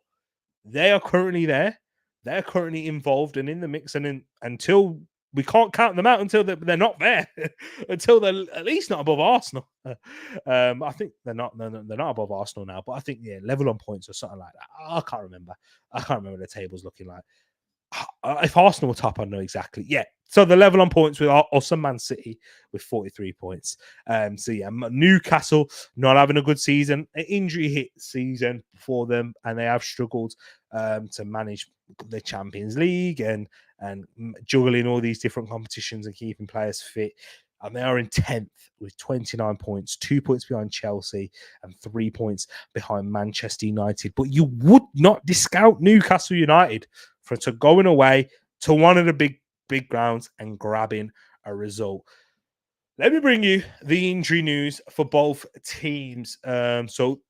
they are currently there. They're currently involved and in the mix, and until we can't count them out until they're not there, until they're at least not above Arsenal. I think they're not above Arsenal now, but I think level on points or something like that. I can't remember. I can't remember the table's looking like. If Arsenal were top, I know exactly. Yeah. So the level on points with us and Man City with 43 points. So yeah, Newcastle not having a good season, an injury hit season for them, and they have struggled to manage the Champions League and juggling all these different competitions and keeping players fit. And they are in 10th with 29 points, 2 points behind Chelsea and 3 points behind Manchester United. But you would not discount Newcastle United to going away to one of the big grounds and grabbing a result. Let me bring you the injury news for both teams. So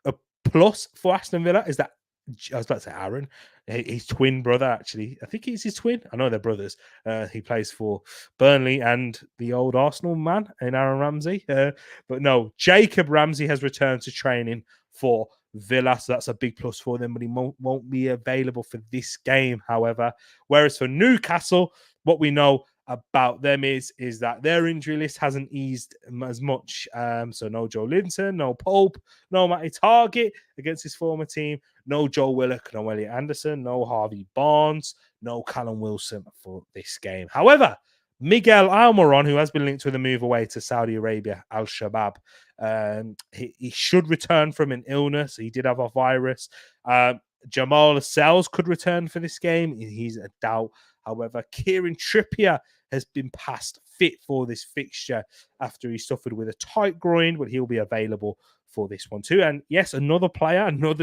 a plus for Aston Villa is that, I was about to say Aaron, his twin brother, actually. I think he's his twin. I know they're brothers. He plays for Burnley and the old Arsenal man in Aaron Ramsey. But no, Jacob Ramsey has returned to training for Villa, so that's a big plus for them, but he won't be available for this game, however. Whereas for Newcastle, what we know about them is that their injury list hasn't eased as much. So no Joe Linton, no Pope, no Matty Targett against his former team, no Joe Willock, no Elliot Anderson, no Harvey Barnes, no Callum Wilson for this game. However, Miguel Almiron, who has been linked with a move away to Saudi Arabia, Al Shabab, he should return from an illness. He did have a virus. Jamal Lascelles could return for this game. He's a doubt. However, Kieran Trippier has been passed fit for this fixture after he suffered with a tight groin, but he'll be available for this one too. And yes, another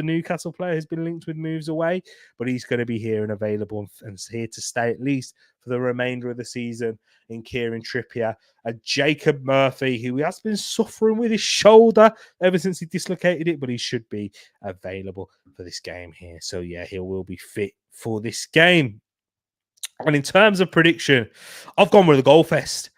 Newcastle player has been linked with moves away, but he's going to be here and available and here to stay at least for the remainder of the season in Kieran Trippier. And Jacob Murphy, who has been suffering with his shoulder ever since he dislocated it, but he should be available for this game here. So yeah, he will be fit for this game. And in terms of prediction, I've gone with the goal fest.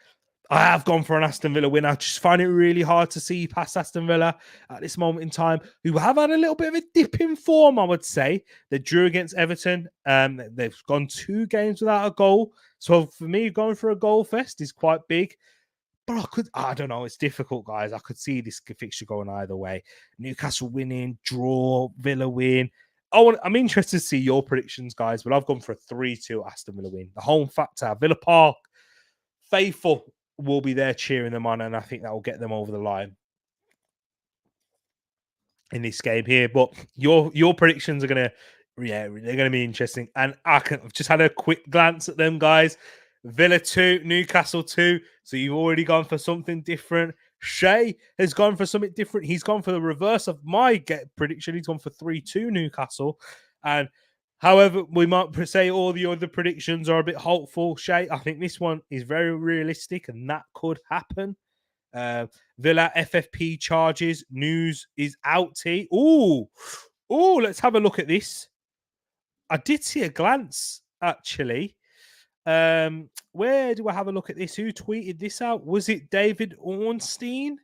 I have gone for an Aston Villa win. I just find it really hard to see past Aston Villa at this moment in time, who have had a little bit of a dip in form, I would say. They drew against Everton. They've gone 2 games without a goal. So for me, going for a goal fest is quite big. But I don't know. It's difficult, guys. I could see this fixture going either way. Newcastle winning, draw, Villa win. I'm interested to see your predictions, guys, but I've gone for a 3-2 Aston Villa win. The home factor, Villa Park, faithful will be there cheering them on, and I think that will get them over the line in this game here. But your predictions are they're gonna be interesting. And I've just had a quick glance at them, guys. Villa 2, Newcastle 2. So you've already gone for something different. Shay has gone for something different. He's gone for the reverse of my prediction. He's gone for 3-2 Newcastle. And however, we might say all the other predictions are a bit hopeful. Shay, I think this one is very realistic and that could happen. Villa FFP charges. News is out here. Ooh, let's have a look at this. I did see a glance, actually. Where do I have a look at this? Who tweeted this out? Was it David Ornstein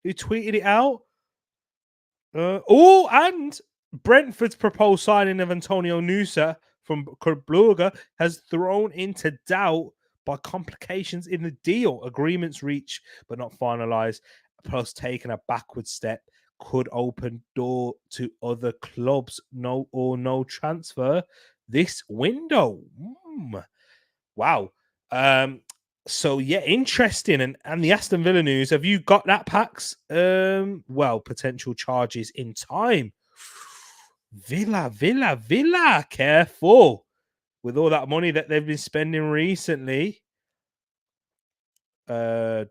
who tweeted it out? And Brentford's proposed signing of Antonio Nusa from Brugge has thrown into doubt by complications in the deal. Agreements reached but not finalised, plus taking a backward step could open door to other clubs. No transfer this window. Wow. So yeah, interesting. And the Aston Villa news. Have you got that, Pax? Well, potential charges in time. Villa. Careful with all that money that they've been spending recently. That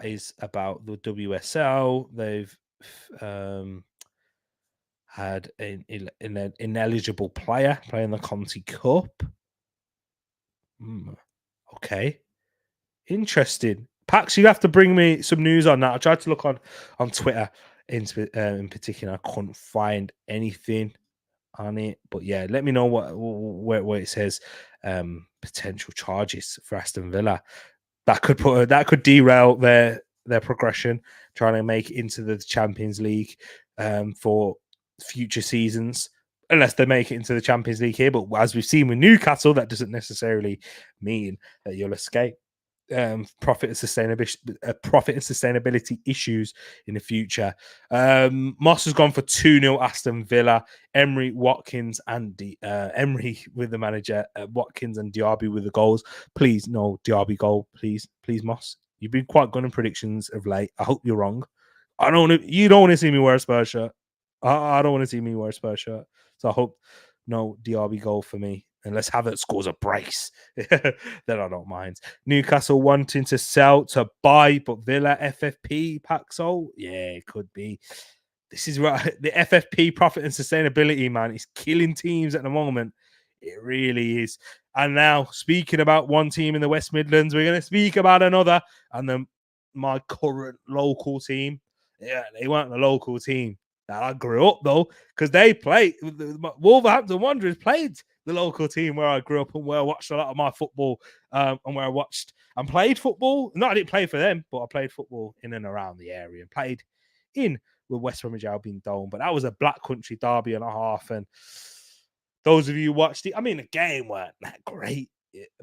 is about the WSL. They've had an ineligible player playing the Conti Cup. Okay. Interesting. Pax, you have to bring me some news on that. I tried to look on Twitter in particular. I couldn't find anything on it. But yeah, let me know what it says. Potential charges for Aston Villa. That could derail their progression, trying to make it into the Champions League for future seasons. Unless they make it into the Champions League here. But as we've seen with Newcastle, that doesn't necessarily mean that you'll escape profit and sustainability issues in the future. Moss has gone for 2-0 Aston Villa. Emery, Watkins, and Emery with the manager. Watkins and Diaby with the goals. Please, no Diaby goal, please, Moss. You've been quite good in predictions of late. I hope you're wrong. You don't want to see me wear a Spurs shirt. I don't want to see me wear a Spurs shirt. So I hope no Diaby goal for me. Unless Havertz scores a brace, then I don't mind. Newcastle wanting to sell to buy, but Villa FFP Paxo, yeah, it could be. This is right. The FFP profit and sustainability, man, is killing teams at the moment. It really is. And now, speaking about one team in the West Midlands, we're going to speak about another, and then my current local team. Yeah, they weren't the local team that I grew up though, because they played. Wolverhampton Wanderers played the local team where I grew up and where I watched a lot of my football, and where I watched and played football. No, I didn't play for them, but I played football in and around the area and played in with West Bromwich Albion Dome. But that was a Black Country derby and a half. And those of you who watched it, I mean, the game weren't that great,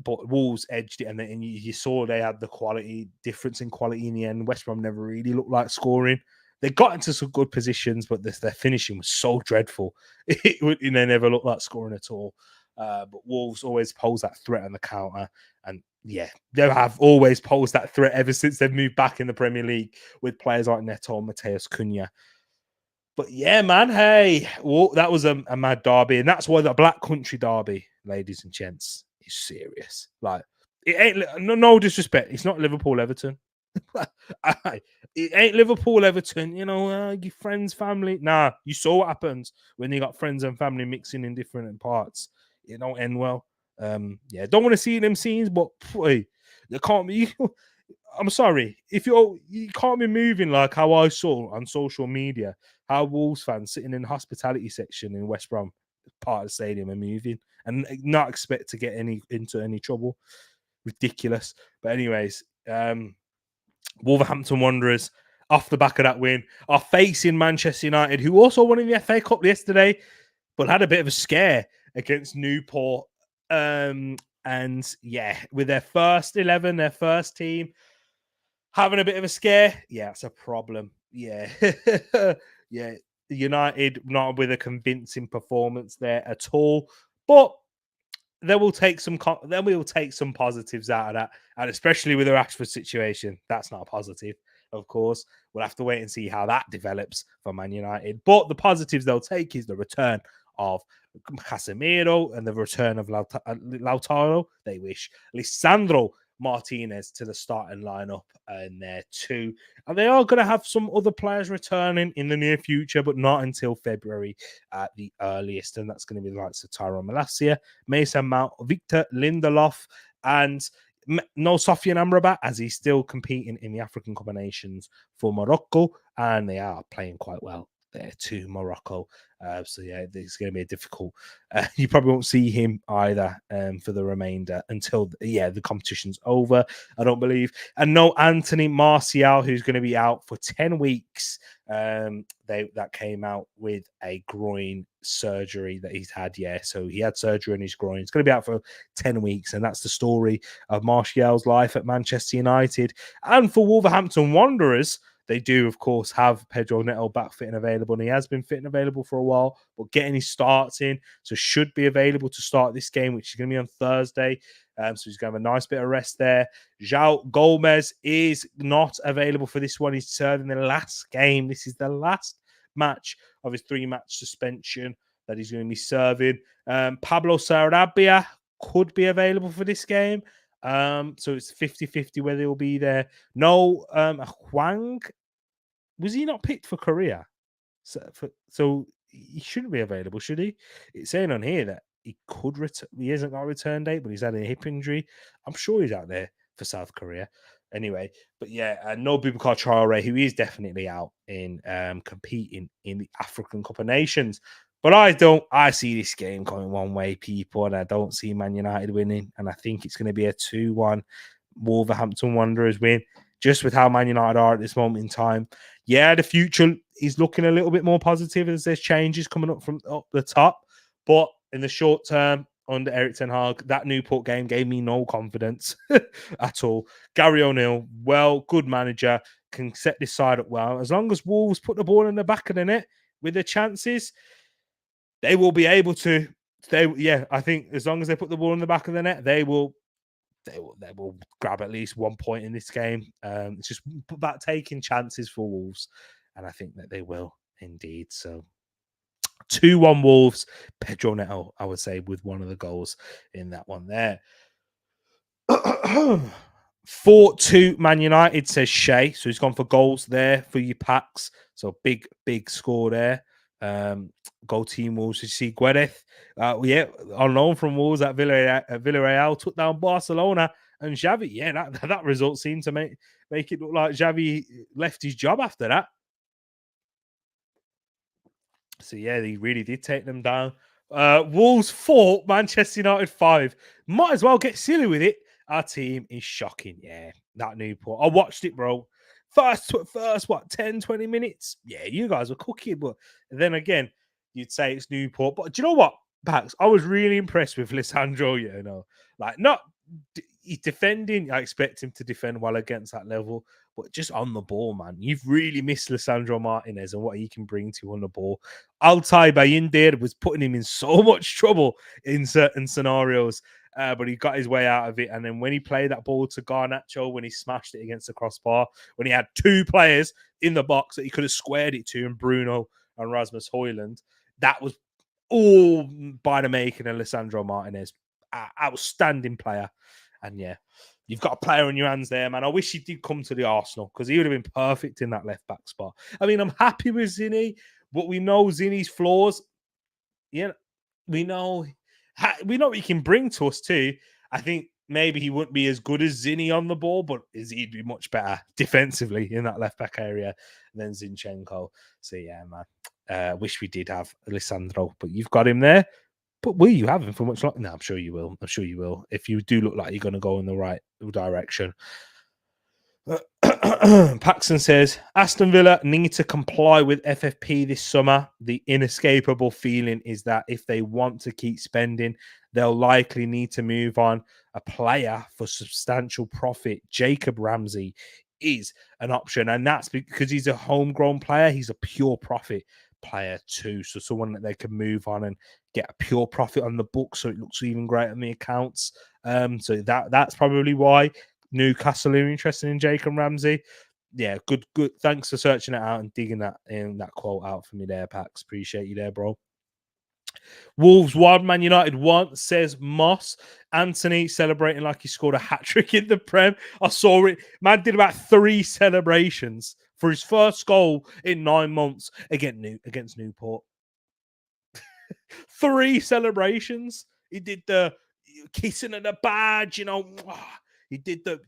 but Wolves edged it, and you saw they had the difference in quality in the end. West Brom never really looked like scoring. They got into some good positions, but their finishing was so dreadful. They never looked like scoring at all. But Wolves always pose that threat on the counter. And yeah, they have always posed that threat ever since they've moved back in the Premier League with players like Neto and Mateus Cunha. But yeah, man, hey, that was a mad derby. And that's why the Black Country derby, ladies and gents, is serious. Like, it ain't no disrespect. It's not Liverpool Everton. It ain't Liverpool, Everton, your friends, family. Nah, you saw what happens when you got friends and family mixing in different parts. It don't end well. Yeah, don't want to see them scenes, but boy, you can't be. I'm sorry if you can't be moving like how I saw on social media how Wolves fans sitting in the hospitality section in West Brom part of the stadium are moving and not expect to get into any trouble. Ridiculous. But anyways, Wolverhampton Wanderers off the back of that win are facing Manchester United, who also won in the FA Cup yesterday, but had a bit of a scare against Newport. And yeah, with their first 11, their first team having a bit of a scare, yeah, it's a problem. Yeah, yeah. United not with a convincing performance there at all, but they will take some. Then we will take some positives out of that, and especially with the Rashford situation, that's not a positive. Of course, we'll have to wait and see how that develops for Man United. But the positives they'll take is the return of Casemiro and the return of Lautaro. They wish Lisandro Martinez to the starting lineup in there too. And they are going to have some other players returning in the near future, but not until February at the earliest. And that's going to be the likes of Tyrone Malacia, Mason Mount, Victor Lindelof, and no Sofian Amrabat, as he's still competing in the African Cup of Nations for Morocco, and they are playing quite well there to Morocco. So yeah, it's going to be a difficult. You probably won't see him either for the remainder until the competition's over. I don't believe, and no Anthony Martial, who's going to be out for 10 weeks. That came out with a groin surgery that he's had. Yeah, so he had surgery on his groin. It's going to be out for 10 weeks, and that's the story of Martial's life at Manchester United. And for Wolverhampton Wanderers, they do, of course, have Pedro Neto back fit and available, and he has been fit and available for a while, but getting his starts in, so should be available to start this game, which is going to be on Thursday. So he's going to have a nice bit of rest there. João Gomez is not available for this one. He's serving the last game. This is the last match of his 3-match suspension that he's going to be serving. Pablo Sarabia could be available for this game. So it's 50-50 whether he'll be there. No, Huang, was he not picked for Korea? So he shouldn't be available, should he? It's saying on here that he could return. He hasn't got a return date, but he's had a hip injury. I'm sure he's out there for South Korea. Anyway, but yeah, no Boubacar Traore, who is definitely out in competing in the African Cup of Nations. But I see this game going one way, people, and I don't see Man United winning. And I think it's going to be a 2-1 Wolverhampton Wanderers win, just with how Man United are at this moment in time. Yeah, the future is looking a little bit more positive as there's changes coming up from up the top. But in the short term, under Eric Ten Hag, that Newport game gave me no confidence at all. Gary O'Neill, good manager, can set this side up well. As long as Wolves put the ball in the back of the net with the chances, they will be able to. I think as long as they put the ball in the back of the net, they will grab at least 1 point in this game. It's just about taking chances for Wolves, and I think that they will indeed. So 2-1 Wolves. Pedro Neto, I would say, with one of the goals in that one there. 4-2 Man United, says Shay. So he's gone for goals there for your packs. So big score there. Goal team Wolves. You see Guedes, on loan from Wolves at Villarreal, took down Barcelona and Xavi. Yeah, that result seemed to make it look like Xavi left his job after that. So yeah, he really did take them down. Wolves 4, Manchester United 5. Might as well get silly with it. Our team is shocking. Yeah, that Newport. I watched it, bro. First, 10, 20 minutes? Yeah, you guys were cooking. But then again, you'd say it's Newport. But do you know what, Pax? I was really impressed with Lisandro, he's defending. I expect him to defend well against that level. But just on the ball, man, you've really missed Lisandro Martinez and what he can bring to you on the ball. Altay Bayindir was putting him in so much trouble in certain scenarios, but he got his way out of it. And then when he played that ball to Garnacho, when he smashed it against the crossbar, when he had 2 players in the box that he could have squared it to, and Bruno and Rasmus Højlund, that was all by the making of Lisandro Martinez. Outstanding player. And yeah, You've got a player on your hands there, man. I wish he did come to the Arsenal because he would have been perfect in that left back spot. I mean, I'm happy with Zinny, but we know Zinny's flaws. Yeah, we know what he can bring to us too. I think maybe he wouldn't be as good as Zinny on the ball, but he'd be much better defensively in that left back area than Zinchenko. So yeah, man. Wish we did have Alessandro, but you've got him there. But will you have him for much longer? No, I'm sure you will. I'm sure you will. If you do look like you're going to go in the right direction. Paxton says Aston Villa need to comply with FFP this summer. The inescapable feeling is that if they want to keep spending, they'll likely need to move on a player for substantial profit. Jacob Ramsey is an option, and that's because he's a homegrown player. He's a pure profit player too, so someone that they can move on and get a pure profit on the book, so it looks even greater on the accounts. So that's probably why Newcastle are interested in Jacob Ramsey. Yeah, good. Thanks for searching it out and digging that quote out for me there, Pax. Appreciate you there, bro. Wolves 1, Man United 1, says Moss. Anthony celebrating like he scored a hat-trick in the Prem. I saw it. Man did about 3 celebrations for his first goal in 9 months against Newport. 3 celebrations. He did the kissing of the badge, he did the,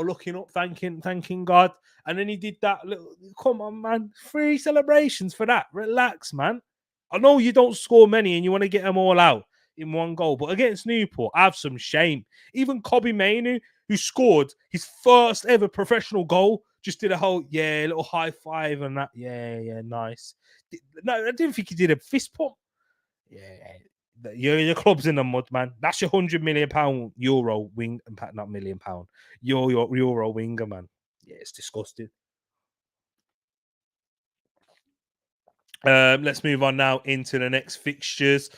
looking up, thanking God. And then he did that little, come on, man. 3 celebrations for that. Relax, man. I know you don't score many and you want to get them all out in one goal, but against Newport, have some shame. Even Kobe Mainu, who scored his first ever professional goal, just did a whole, little high five and that. Yeah, nice. No, I didn't think he did a fist pump. Yeah, your club's in the mud, man. That's your £100 million Euro wing, not £1 million, Euro winger, man. Yeah, it's disgusting. Let's move on now into the next fixtures.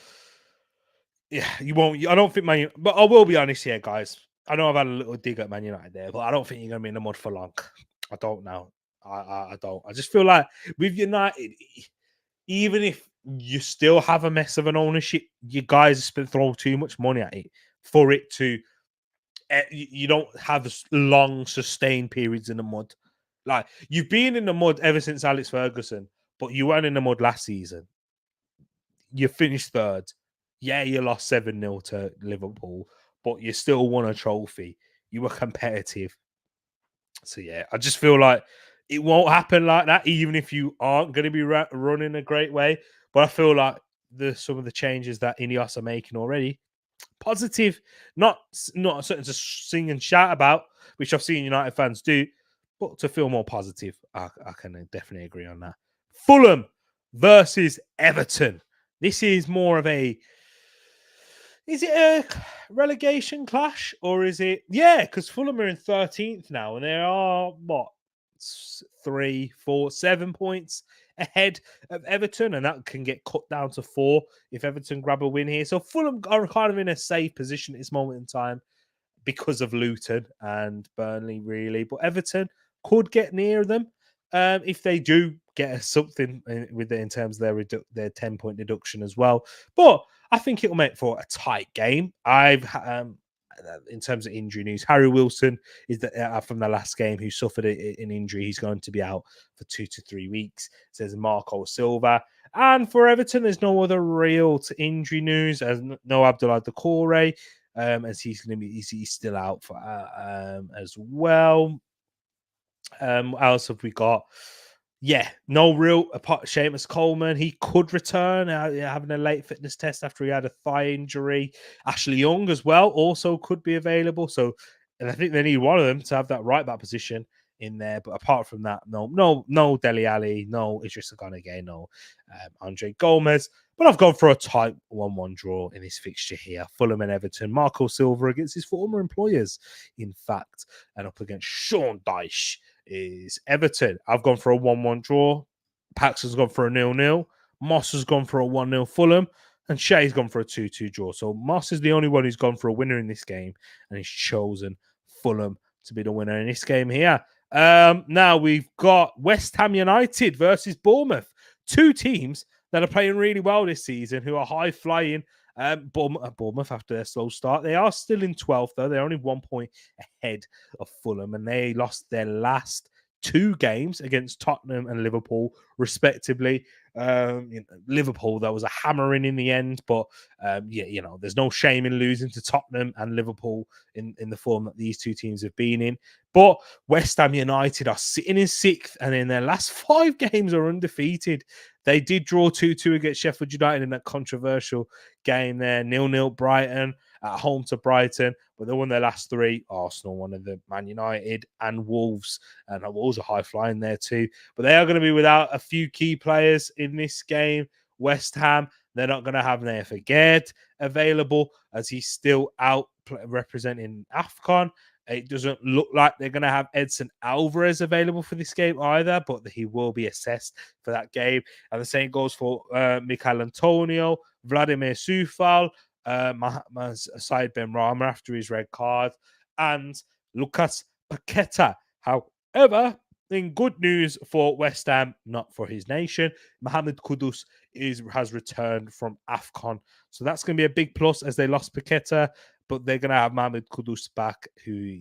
Yeah, you won't. I don't think but I will be honest here, guys. I know I've had a little dig at Man United there, but I don't think you're going to be in the mud for long. I don't know. I don't. I just feel like with United, even if you still have a mess of an ownership, you guys throw too much money at it for it to. You don't have long sustained periods in the mud. Like you've been in the mud ever since Alex Ferguson, but you weren't in the mud last season. You finished 3rd. Yeah, you lost 7-0 to Liverpool, but you still won a trophy. You were competitive. So yeah, I just feel like it won't happen like that, even if you aren't going to be running a great way. But I feel like some of the changes that Ineos are making already, positive, not something to sing and shout about, which I've seen United fans do, but to feel more positive. I can definitely agree on that. Fulham versus Everton. This is more of a. Is it a relegation clash or is it? Yeah, because Fulham are in 13th now and they are, 3, 4, 7 points ahead of Everton, and that can get cut down to 4 if Everton grab a win here. So Fulham are kind of in a safe position at this moment in time because of Luton and Burnley, really. But Everton could get near them if they do get something with it in terms of their 10-point deduction as well. But I think it'll make for a tight game. In terms of injury news, Harry Wilson is from the last game who suffered an injury. He's going to be out for 2 to 3 weeks. Says Marco Silva. And for Everton, there's no other real injury news. As no Abdullah Doucouré, as he's still out for as well. What else have we got? Yeah, no real apart Seamus Coleman. He could return having a late fitness test after he had a thigh injury. Ashley Young as well also could be available. So, and I think they need one of them to have that right back position in there. But apart from that, no Dele Alli, no Idrissa Gana, no Andre Gomez. But I've gone for a tight 1-1 draw in this fixture here. Fulham and Everton. Marco Silva against his former employers, in fact, and up against Sean Dyche is Everton. I've gone for a 1-1 draw. Pax has gone for a 0-0. Moss has gone for a 1-0 Fulham. And Shay's gone for a 2-2 draw. So Moss is the only one who's gone for a winner in this game. And he's chosen Fulham to be the winner in this game here. Now we've got West Ham United versus Bournemouth. 2 teams that are playing really well this season, who are high-flying Bournemouth, after their slow start, they are still in 12th, though. They're only 1 point ahead of Fulham, and they lost their last 2 games against Tottenham and Liverpool, respectively. Liverpool, there was a hammering in the end, but there's no shame in losing to Tottenham and Liverpool in the form that these two teams have been in. But West Ham United are sitting in 6th, and in their last 5 games are undefeated. They did draw 2-2 against Sheffield United in that controversial game there, 0-0 Brighton at home to Brighton, but they won their last 3. Arsenal, one of the Man United, and Wolves, and Wolves are high flying there too. But they are going to be without a few key players in this game. West Ham, they're not going to have their Forget available, as he's still out representing AFCON. It doesn't look like they're going to have Edson Alvarez available for this game either, but he will be assessed for that game. And the same goes for Michail Antonio, Vladimir Sufal, Said Ben Rama after his red card, and Lucas Paqueta. However, in good news for West Ham, not for his nation, Mohamed Kudus has returned from AFCON. So that's going to be a big plus, as they lost Paqueta, but they're going to have Mohamed Kudus back, who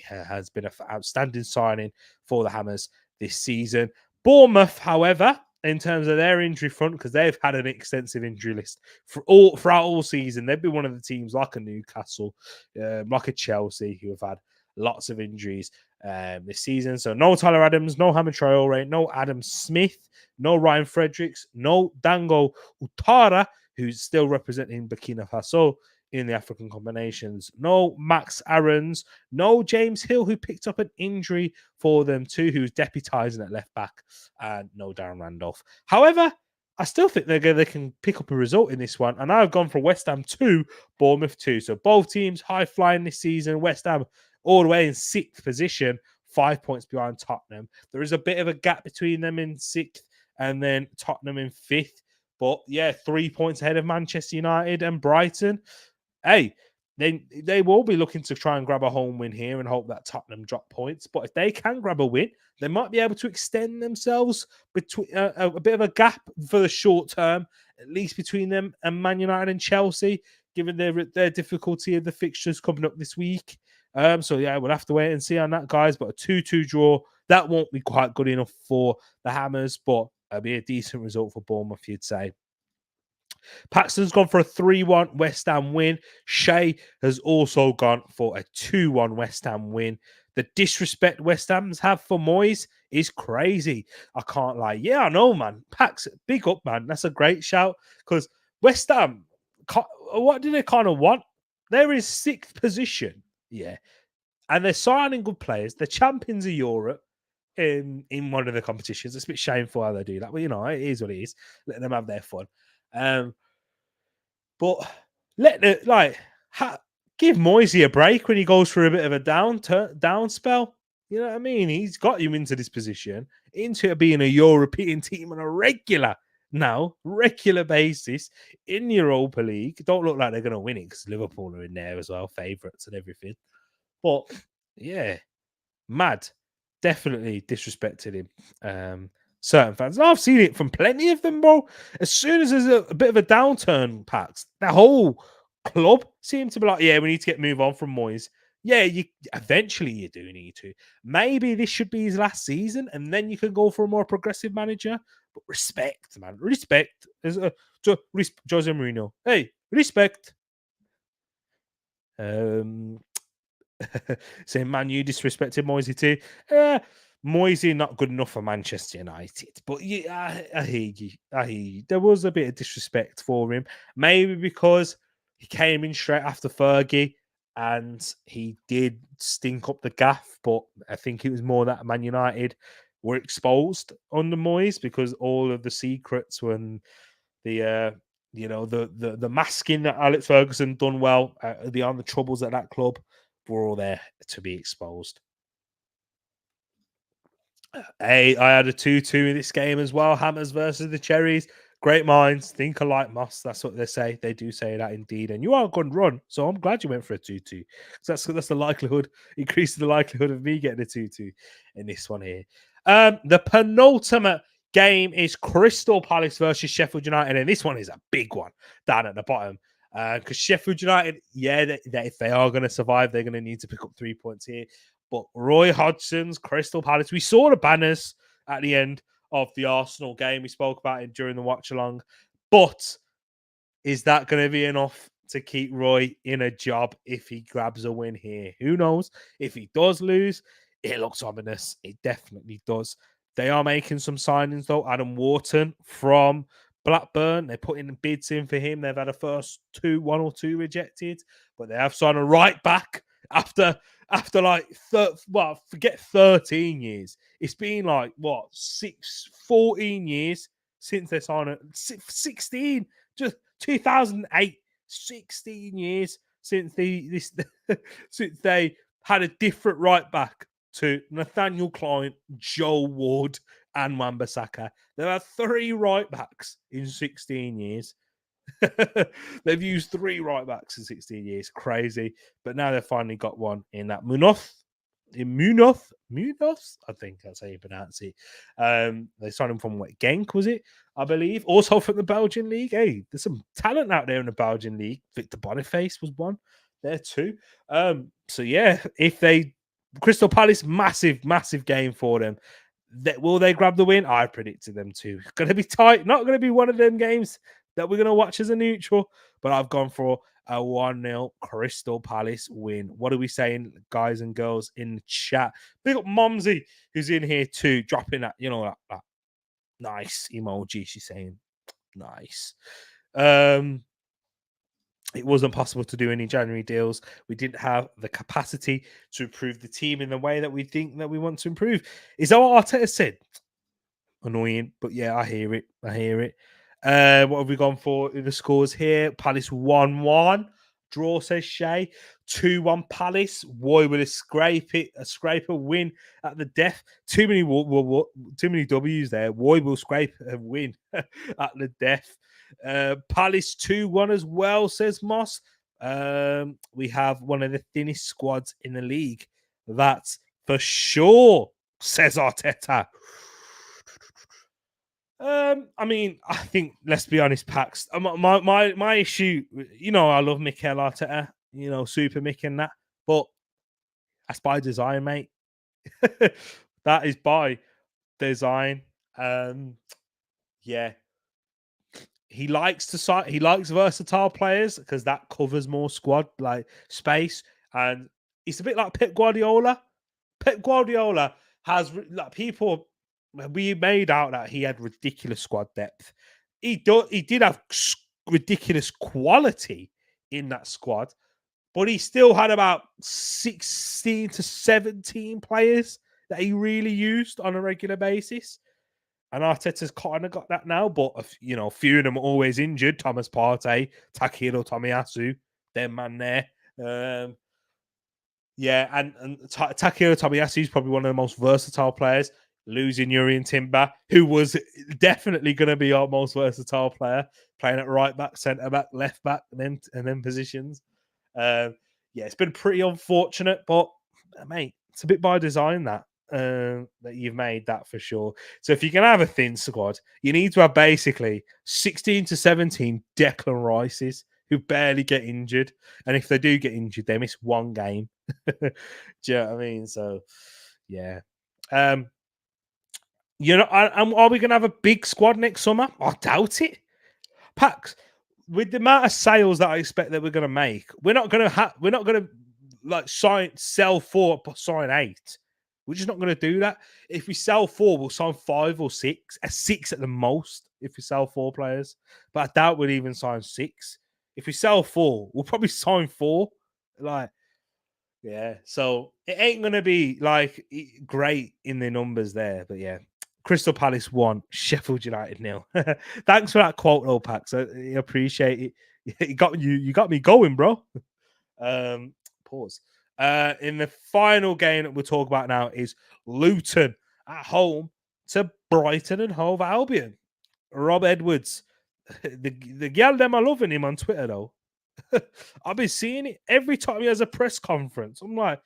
has been an outstanding signing for the Hammers this season. Bournemouth, however, in terms of their injury front, because they've had an extensive injury list throughout all season. They've been one of the teams like a Newcastle, like a Chelsea, who have had lots of injuries this season. So no Tyler Adams, no Hamid Traore, no Adam Smith, no Ryan Fredericks, no Dango Utara, who's still representing Burkina Faso in the African combinations, no Max Aarons, no James Hill, who picked up an injury for them too, who's deputising at left back, and no Darren Randolph. However, I still think they can pick up a result in this one, and I've gone for West Ham 2, Bournemouth 2. So both teams high flying this season. West Ham all the way in 6th position, 5 points behind Tottenham. There is a bit of a gap between them in 6th and then Tottenham in 5th. But 3 points ahead of Manchester United and Brighton. Hey, they will be looking to try and grab a home win here and hope that Tottenham drop points. But if they can grab a win, they might be able to extend themselves between a bit of a gap for the short term, at least between them and Man United and Chelsea, given their difficulty of the fixtures coming up this week. We'll have to wait and see on that, guys. But a 2-2 draw, that won't be quite good enough for the Hammers, but it'll be a decent result for Bournemouth, you'd say. Paxton's gone for a 3-1 West Ham win. Shea has also gone for a 2-1 West Ham win. The disrespect West Ham's have for Moyes is crazy. I can't lie. Yeah, I know, man. Pax, big up, man. That's a great shout, because West Ham, what do they kind of want? They're in 6th position, and they're signing good players. They're champions of Europe in one of the competitions. It's a bit shameful how they do that, but it is what it is. Let them have their fun. But give Moisey a break when he goes through a bit of a down spell. You know what I mean? He's got you into this position, into being a European team on a regular basis in the Europa League. Don't look like they're going to win it, because Liverpool are in there as well, favourites and everything. But mad. Definitely disrespected him. Certain fans. And I've seen it from plenty of them, bro. As soon as there's a bit of a downturn, Pax, the whole club seem to be like, we need to move on from Moyes. Eventually you do need to. Maybe this should be his last season, and then you can go for a more progressive manager. But respect, man. Respect. Jose Mourinho. Hey, respect. Saying Man U disrespected Moisey too. Moisey not good enough for Manchester United, but I hear you. There was a bit of disrespect for him, maybe because he came in straight after Fergie and he did stink up the gaff. But I think it was more that Man United were exposed under Moyes, because all of the secrets when the masking that Alex Ferguson done well, the troubles at that club were all there to be exposed. Hey, I had a 2-2 in this game as well. Hammers versus the Cherries. Great minds think alike, Moss. That's what they say. They do say that indeed. And you are a good run. So I'm glad you went for a 2-2. Because that's the likelihood, increases the likelihood of me getting a 2-2 in this one here. The penultimate game is Crystal Palace versus Sheffield United. And this one is a big one down at the bottom. Because Sheffield United, if they are going to survive, they're going to need to pick up 3 points here. But Roy Hodgson's Crystal Palace, we saw the banners at the end of the Arsenal game. We spoke about it during the watch along. But is that going to be enough to keep Roy in a job if he grabs a win here? Who knows? If he does lose, it looks ominous. It definitely does. They are making some signings, though. Adam Wharton from Blackburn. They're putting bids in for him. They've had a first one or two rejected, but they have signed a right back after like, forget 13 years. It's been like, 14 years since they signed it. 16, just 2008, 16 years since since they had a different right back to Nathaniel Klein, Joel Ward, and Wan-Bissaka. They've had 3 right backs in 16 years. They've used 3 right backs in 16 years. Crazy. But now they've finally got one in that Munoz, I think that's how you pronounce it. They signed him from Genk, was it? I believe. Also from the Belgian league. Hey, there's some talent out there in the Belgian league. Victor Boniface was one there too. So yeah, Crystal Palace, massive game for them. Will they grab the win? I predicted them to. Going to be tight. Not going to be one of them games that we're going to watch as a neutral, but I've gone for a 1-0 Crystal Palace win. What are we saying, guys and girls in the chat? Big up Momsy, who's in here too, dropping that, that nice emoji. She's saying nice. It wasn't possible to do any January deals. We didn't have the capacity to improve the team in the way that we think that we want to improve. Is that what Arteta said? Annoying, but yeah, I hear it. What have we gone for in the scores here? Palace 1-1. Draw, says Shay. 2-1 Palace. Woy will scrape a win at the death. Too many W's there. Woy will scrape a win at the death. Palace 2-1 as well, says Moss. We have one of the thinnest squads in the league. That's for sure, says Arteta. I mean, I think, let's be honest, Pax. My issue, I love Mikel Arteta, Super Mick and that, but that's by design, mate. That is by design. Yeah. He likes versatile players because that covers more squad like space, and it's a bit like Pep Guardiola. Pep Guardiola has people. We made out that he had ridiculous squad depth. He did have ridiculous quality in that squad, but he still had about 16 to 17 players that he really used on a regular basis. And Arteta's kind of got that now, but a few of them are always injured. Thomas Partey, Takehiro Tomiyasu, their man there. And Takehiro Tomiyasu is probably one of the most versatile players. Losing Urian Timber, who was definitely going to be our most versatile player, playing at right back, centre back, left back, and then positions. It's been pretty unfortunate, but mate, it's a bit by design that you've made that for sure. So if you're going to have a thin squad, you need to have basically 16 to 17 Declan Rices who barely get injured, and if they do get injured, they miss one game. Do you know what I mean? So yeah. Are we going to have a big squad next summer? I doubt it. Pax, with the amount of sales that I expect that we're going to make, we're not going to like sell 4, sign 8. We're just not going to do that. If we sell 4, we'll sign 5 or 6, 6 at the most. If we sell 4 players, but I doubt we'll even sign 6. If we sell 4, we'll probably sign 4. So it ain't going to be like great in the numbers there, but yeah. Crystal Palace 1, Sheffield United 0. Thanks for that quote, though, Pax. I appreciate it. You got me going, bro. Pause. In the final game that we'll talk about now is Luton at home to Brighton and Hove Albion. Rob Edwards. The girl them are loving him on Twitter, though. I've been seeing it every time he has a press conference. I'm like,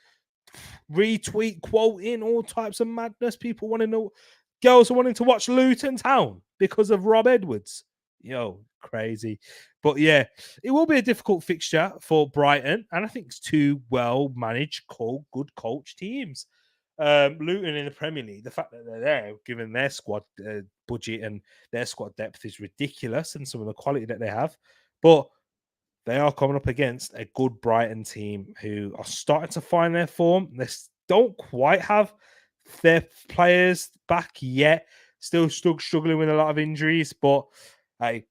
retweet, quoting, all types of madness. People want to know. Girls are wanting to watch Luton Town because of Rob Edwards. Crazy. But yeah, it will be a difficult fixture for Brighton, and I think it's two well managed, good coach teams. Luton in the Premier League, the fact that they're there, given their squad budget and their squad depth, is ridiculous, and some of the quality that they have. But they are coming up against a good Brighton team who are starting to find their form. They don't quite have their players back yet. Still struggling with a lot of injuries, but hey,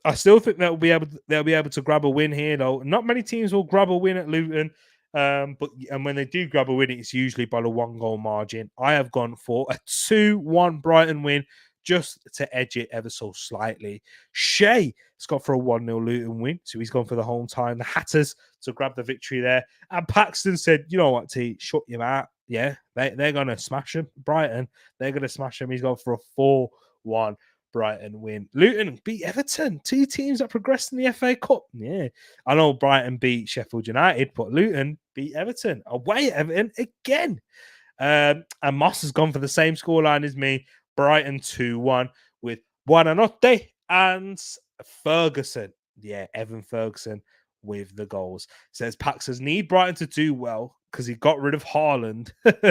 I still think they'll be able to grab a win here, though. Not many teams will grab a win at Luton, but when they do grab a win, it's usually by the 1-goal margin. I have gone for a 2-1 Brighton win just to edge it ever so slightly. Shay has gone for a 1-0 Luton win, so he's gone for the home time. The Hatters to grab the victory there. And Paxton said, "You know what, T, shut your mouth. Yeah, they're going to smash him. Brighton, they're going to smash him." He's gone for a 4-1 Brighton win. Luton beat Everton, two teams that progressed in the FA Cup. Yeah, I know Brighton beat Sheffield United, but Luton beat Everton away at Everton again. And Moss has gone for the same scoreline as me. Brighton 2-1 with Buonanotte and Ferguson. Yeah, Evan Ferguson with the goals. Says Paxers need Brighton to do well because he got rid of Haaland to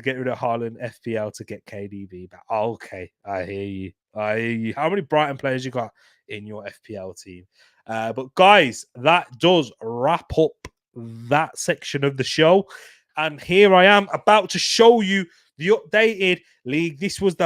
get rid of Haaland FPL to get KDB back. Oh, okay, I hear you. How many Brighton players you got in your FPL team? But guys, that does wrap up that section of the show. And here I am about to show you the updated league. This was the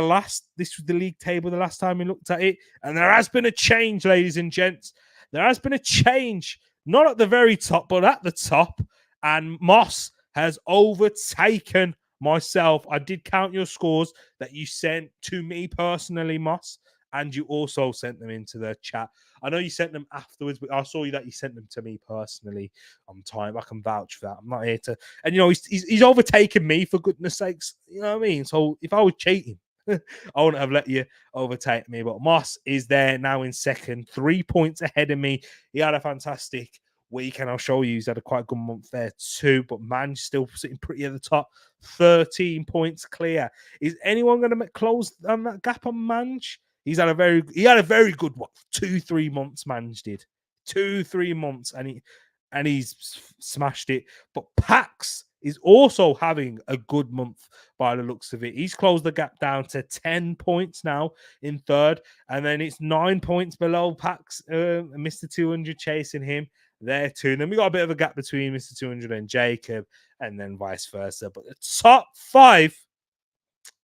league table the last time we looked at it. And there has been a change, ladies and gents. There has been a change, not at the very top, but at the top. And Moss has overtaken myself. I did count your scores that you sent to me personally, Moss. And you also sent them into the chat. I know you sent them afterwards, but I saw that you sent them to me personally on time. I can vouch for that. I'm not here to... And, he's overtaken me, for goodness sakes. You know what I mean? So if I was cheating, I wouldn't have let you overtake me. But Moss is there now in second, 3 points ahead of me. He had a fantastic week, and I'll show you he's had a quite good month there too. But man, still sitting pretty at the top, 13 points clear. Is anyone going to close on that gap on Manj? He had a very good 2-3 months. Manj did 2-3 months, and he's smashed it. But Pax is also having a good month by the looks of it. He's closed the gap down to 10 points now in third, and then it's 9 points below Pax. Mr. 200 chasing him there too. And then we got a bit of a gap between Mr. 200 and Jacob, and then vice versa. But the top 5.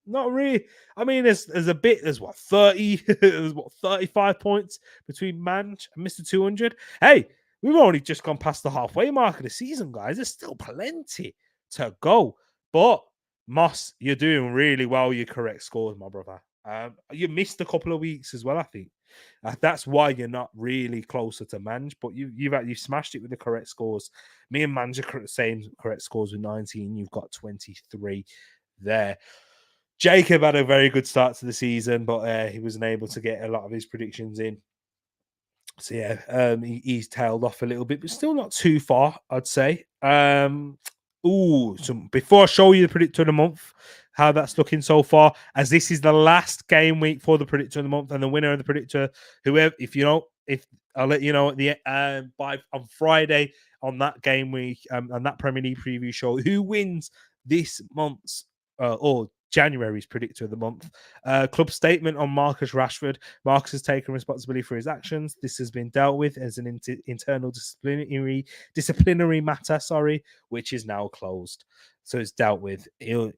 Not really. I mean, there's 30, there's 35 points between Manj and Mr. 200. Hey, we've only just gone past the halfway mark of the season, guys. There's still plenty to go. But Moss, you're doing really well. Your correct scores, my brother. You missed a couple of weeks as well, I think. That's why you're not really closer to Manj, but you've smashed it with the correct scores. Me and Manj are the same correct scores with 19. You've got 23 there. Jacob had a very good start to the season, but he wasn't able to get a lot of his predictions in. So yeah, he's tailed off a little bit, but still not too far, I'd say. So before I show you the predictor of the month, how that's looking so far, as this is the last game week for the predictor of the month, and the winner of the predictor, whoever, if I'll let you know at the on Friday on that game week, on that Premier League preview show, who wins this month's or January's predictor of the month. Club statement on Marcus Rashford. Marcus has taken responsibility for his actions. This has been dealt with as an internal disciplinary matter, which is now closed. So it's dealt with. He'll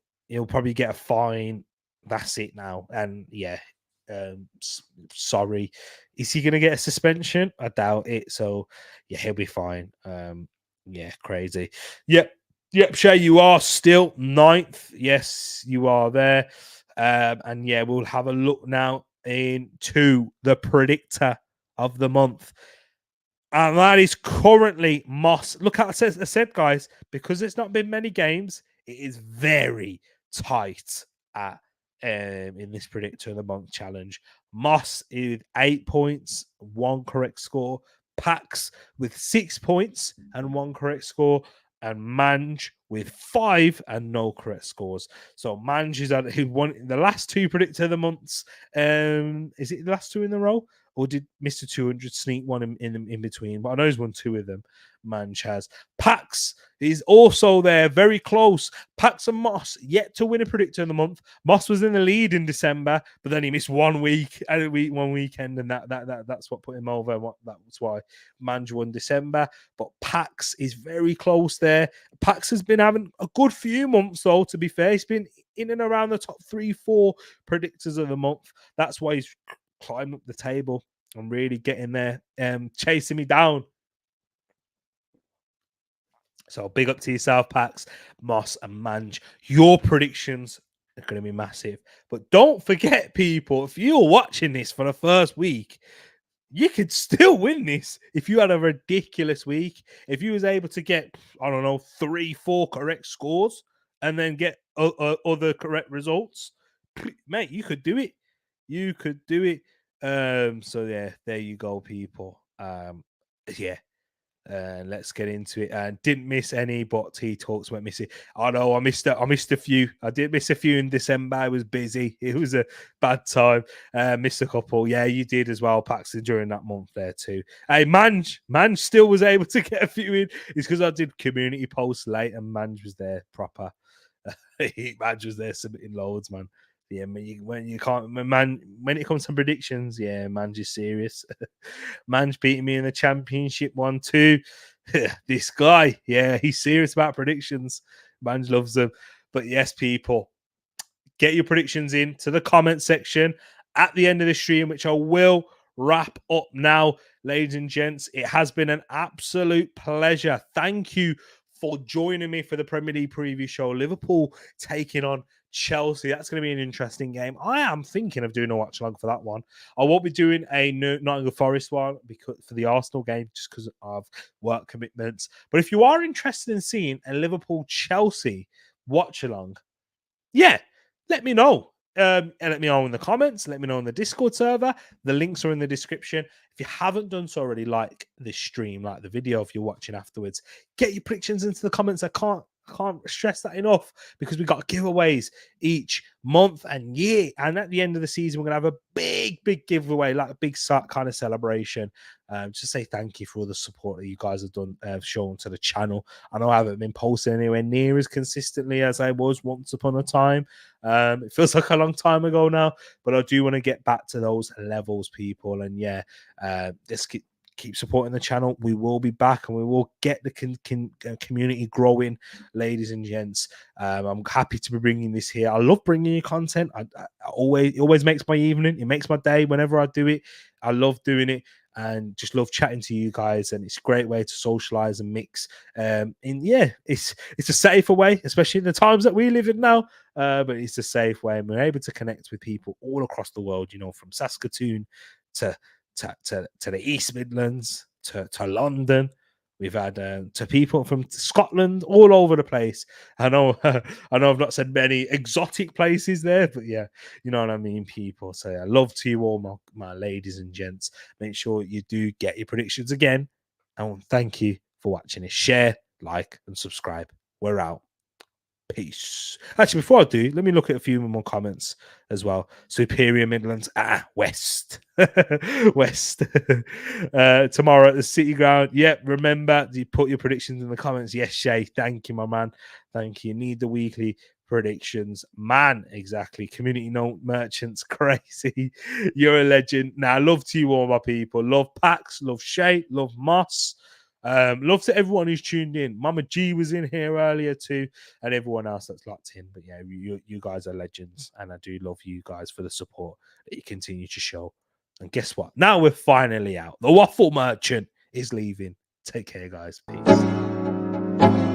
probably get a fine. That's it now. And yeah, sorry. Is he going to get a suspension? I doubt it. So yeah, he'll be fine. Yeah, crazy. Yep, Shay, you are still 9th. Yes, you are there. And yeah, we'll have a look now into the predictor of the month. And that is currently Moss. Look how I said, guys, because it's not been many games, it is very tight in this predictor of the month challenge. Moss is 8 points, 1 correct score. Pax with 6 points and 1 correct score. and Mange with 5 and no correct scores. So Mange is who won the last 2 predictor of the months. Is it the last 2 in a row? Or did Mr. 200 sneak one in between? But I know he's won 2 of them. Mange has. Pax is also there, very close. Pax and Moss yet to win a predictor of the month. Moss was in the lead in December, but then he missed 1 week, one weekend, and that's what put him over. That's why Mange won December. But Pax is very close there. Pax has been having a good few months, though, to be fair. He's been in and around the top 3-4 predictors of the month. That's why he's climbing up the table and really getting there, chasing me down. So big up to yourself, Pax, Moss, and Mange. Your predictions are going to be massive. But don't forget, people, if you're watching this for the first week, you could still win this if you had a ridiculous week. If you was able to get, I don't know, 3-4 correct scores and then get other correct results, mate, you could do it. You could do it. So yeah, there you go, people. Yeah. Let's get into it. And didn't miss any, but T Talks went missing. I know I missed a few. I did miss a few in December. I was busy. It was a bad time. Missed a couple. Yeah, you did as well, Paxton, during that month there too. Hey, Mange still was able to get a few in. It's because I did community posts late and Mange was there proper. Mange was there submitting loads, man. Yeah, when it comes to predictions, yeah, Mange is serious. Mange beating me in the championship 1-2. This guy, yeah, he's serious about predictions. Mange loves them. But yes, people, get your predictions in to the comment section at the end of the stream, which I will wrap up now, ladies and gents. It has been an absolute pleasure. Thank you for joining me for the Premier League preview show. Liverpool taking on Chelsea. That's going to be an interesting game. I am thinking of doing a watch along for that one. I won't be doing a Nottingham Forest one because for the Arsenal game, just because of work commitments. But if you are interested in seeing a Liverpool Chelsea watch along, yeah, let me know. And let me know in the comments. Let me know in the Discord server. The links are in the description. If you haven't done so already, like this stream, like the video, if you're watching afterwards, get your predictions into the comments. I can't stress that enough because we got giveaways each month and year. And at the end of the season, we're going to have a big giveaway, like a big kind of celebration. Just say thank you for all the support that you guys have done, shown to the channel. I know I haven't been posting anywhere near as consistently as I was once upon a time. It feels like a long time ago now, but I do want to get back to those levels, people. And yeah, let's keep supporting the channel. We will be back and we will get the community growing, ladies and gents. I'm happy to be bringing this here. I love bringing you content. It always makes my evening. It makes my day whenever I do it. I love doing it and just love chatting to you guys. And it's a great way to socialize and mix. And yeah, it's a safer way, especially in the times that we live in now. But it's a safe way, and we're able to connect with people all across the world. You know, from Saskatoon to the East Midlands, to London. We've had to people from Scotland, all over the place. I know I've not said many exotic places there, but yeah, you know what I mean, people. So yeah, love to you all, my ladies and gents. Make sure you do get your predictions again. And thank you for watching it. Share, like, and subscribe. We're out. Peace. Actually, before I do, let me look at a few more comments as well. Superior Midlands, West. West. Tomorrow at the City Ground. Yep, remember, you put your predictions in the comments. Yes, Shay. Thank you, my man. Thank you. Need the weekly predictions. Man, exactly. Community note merchants, crazy. You're a legend. Now, love to you all, my people. Love Pax, love Shay, love Moss. Love to everyone who's tuned in. Mama G was in here earlier too, and everyone else that's locked in. But yeah, you guys are legends, and I do love you guys for the support that you continue to show. And guess what? Now we're finally out. The waffle merchant is leaving. Take care, guys. Peace.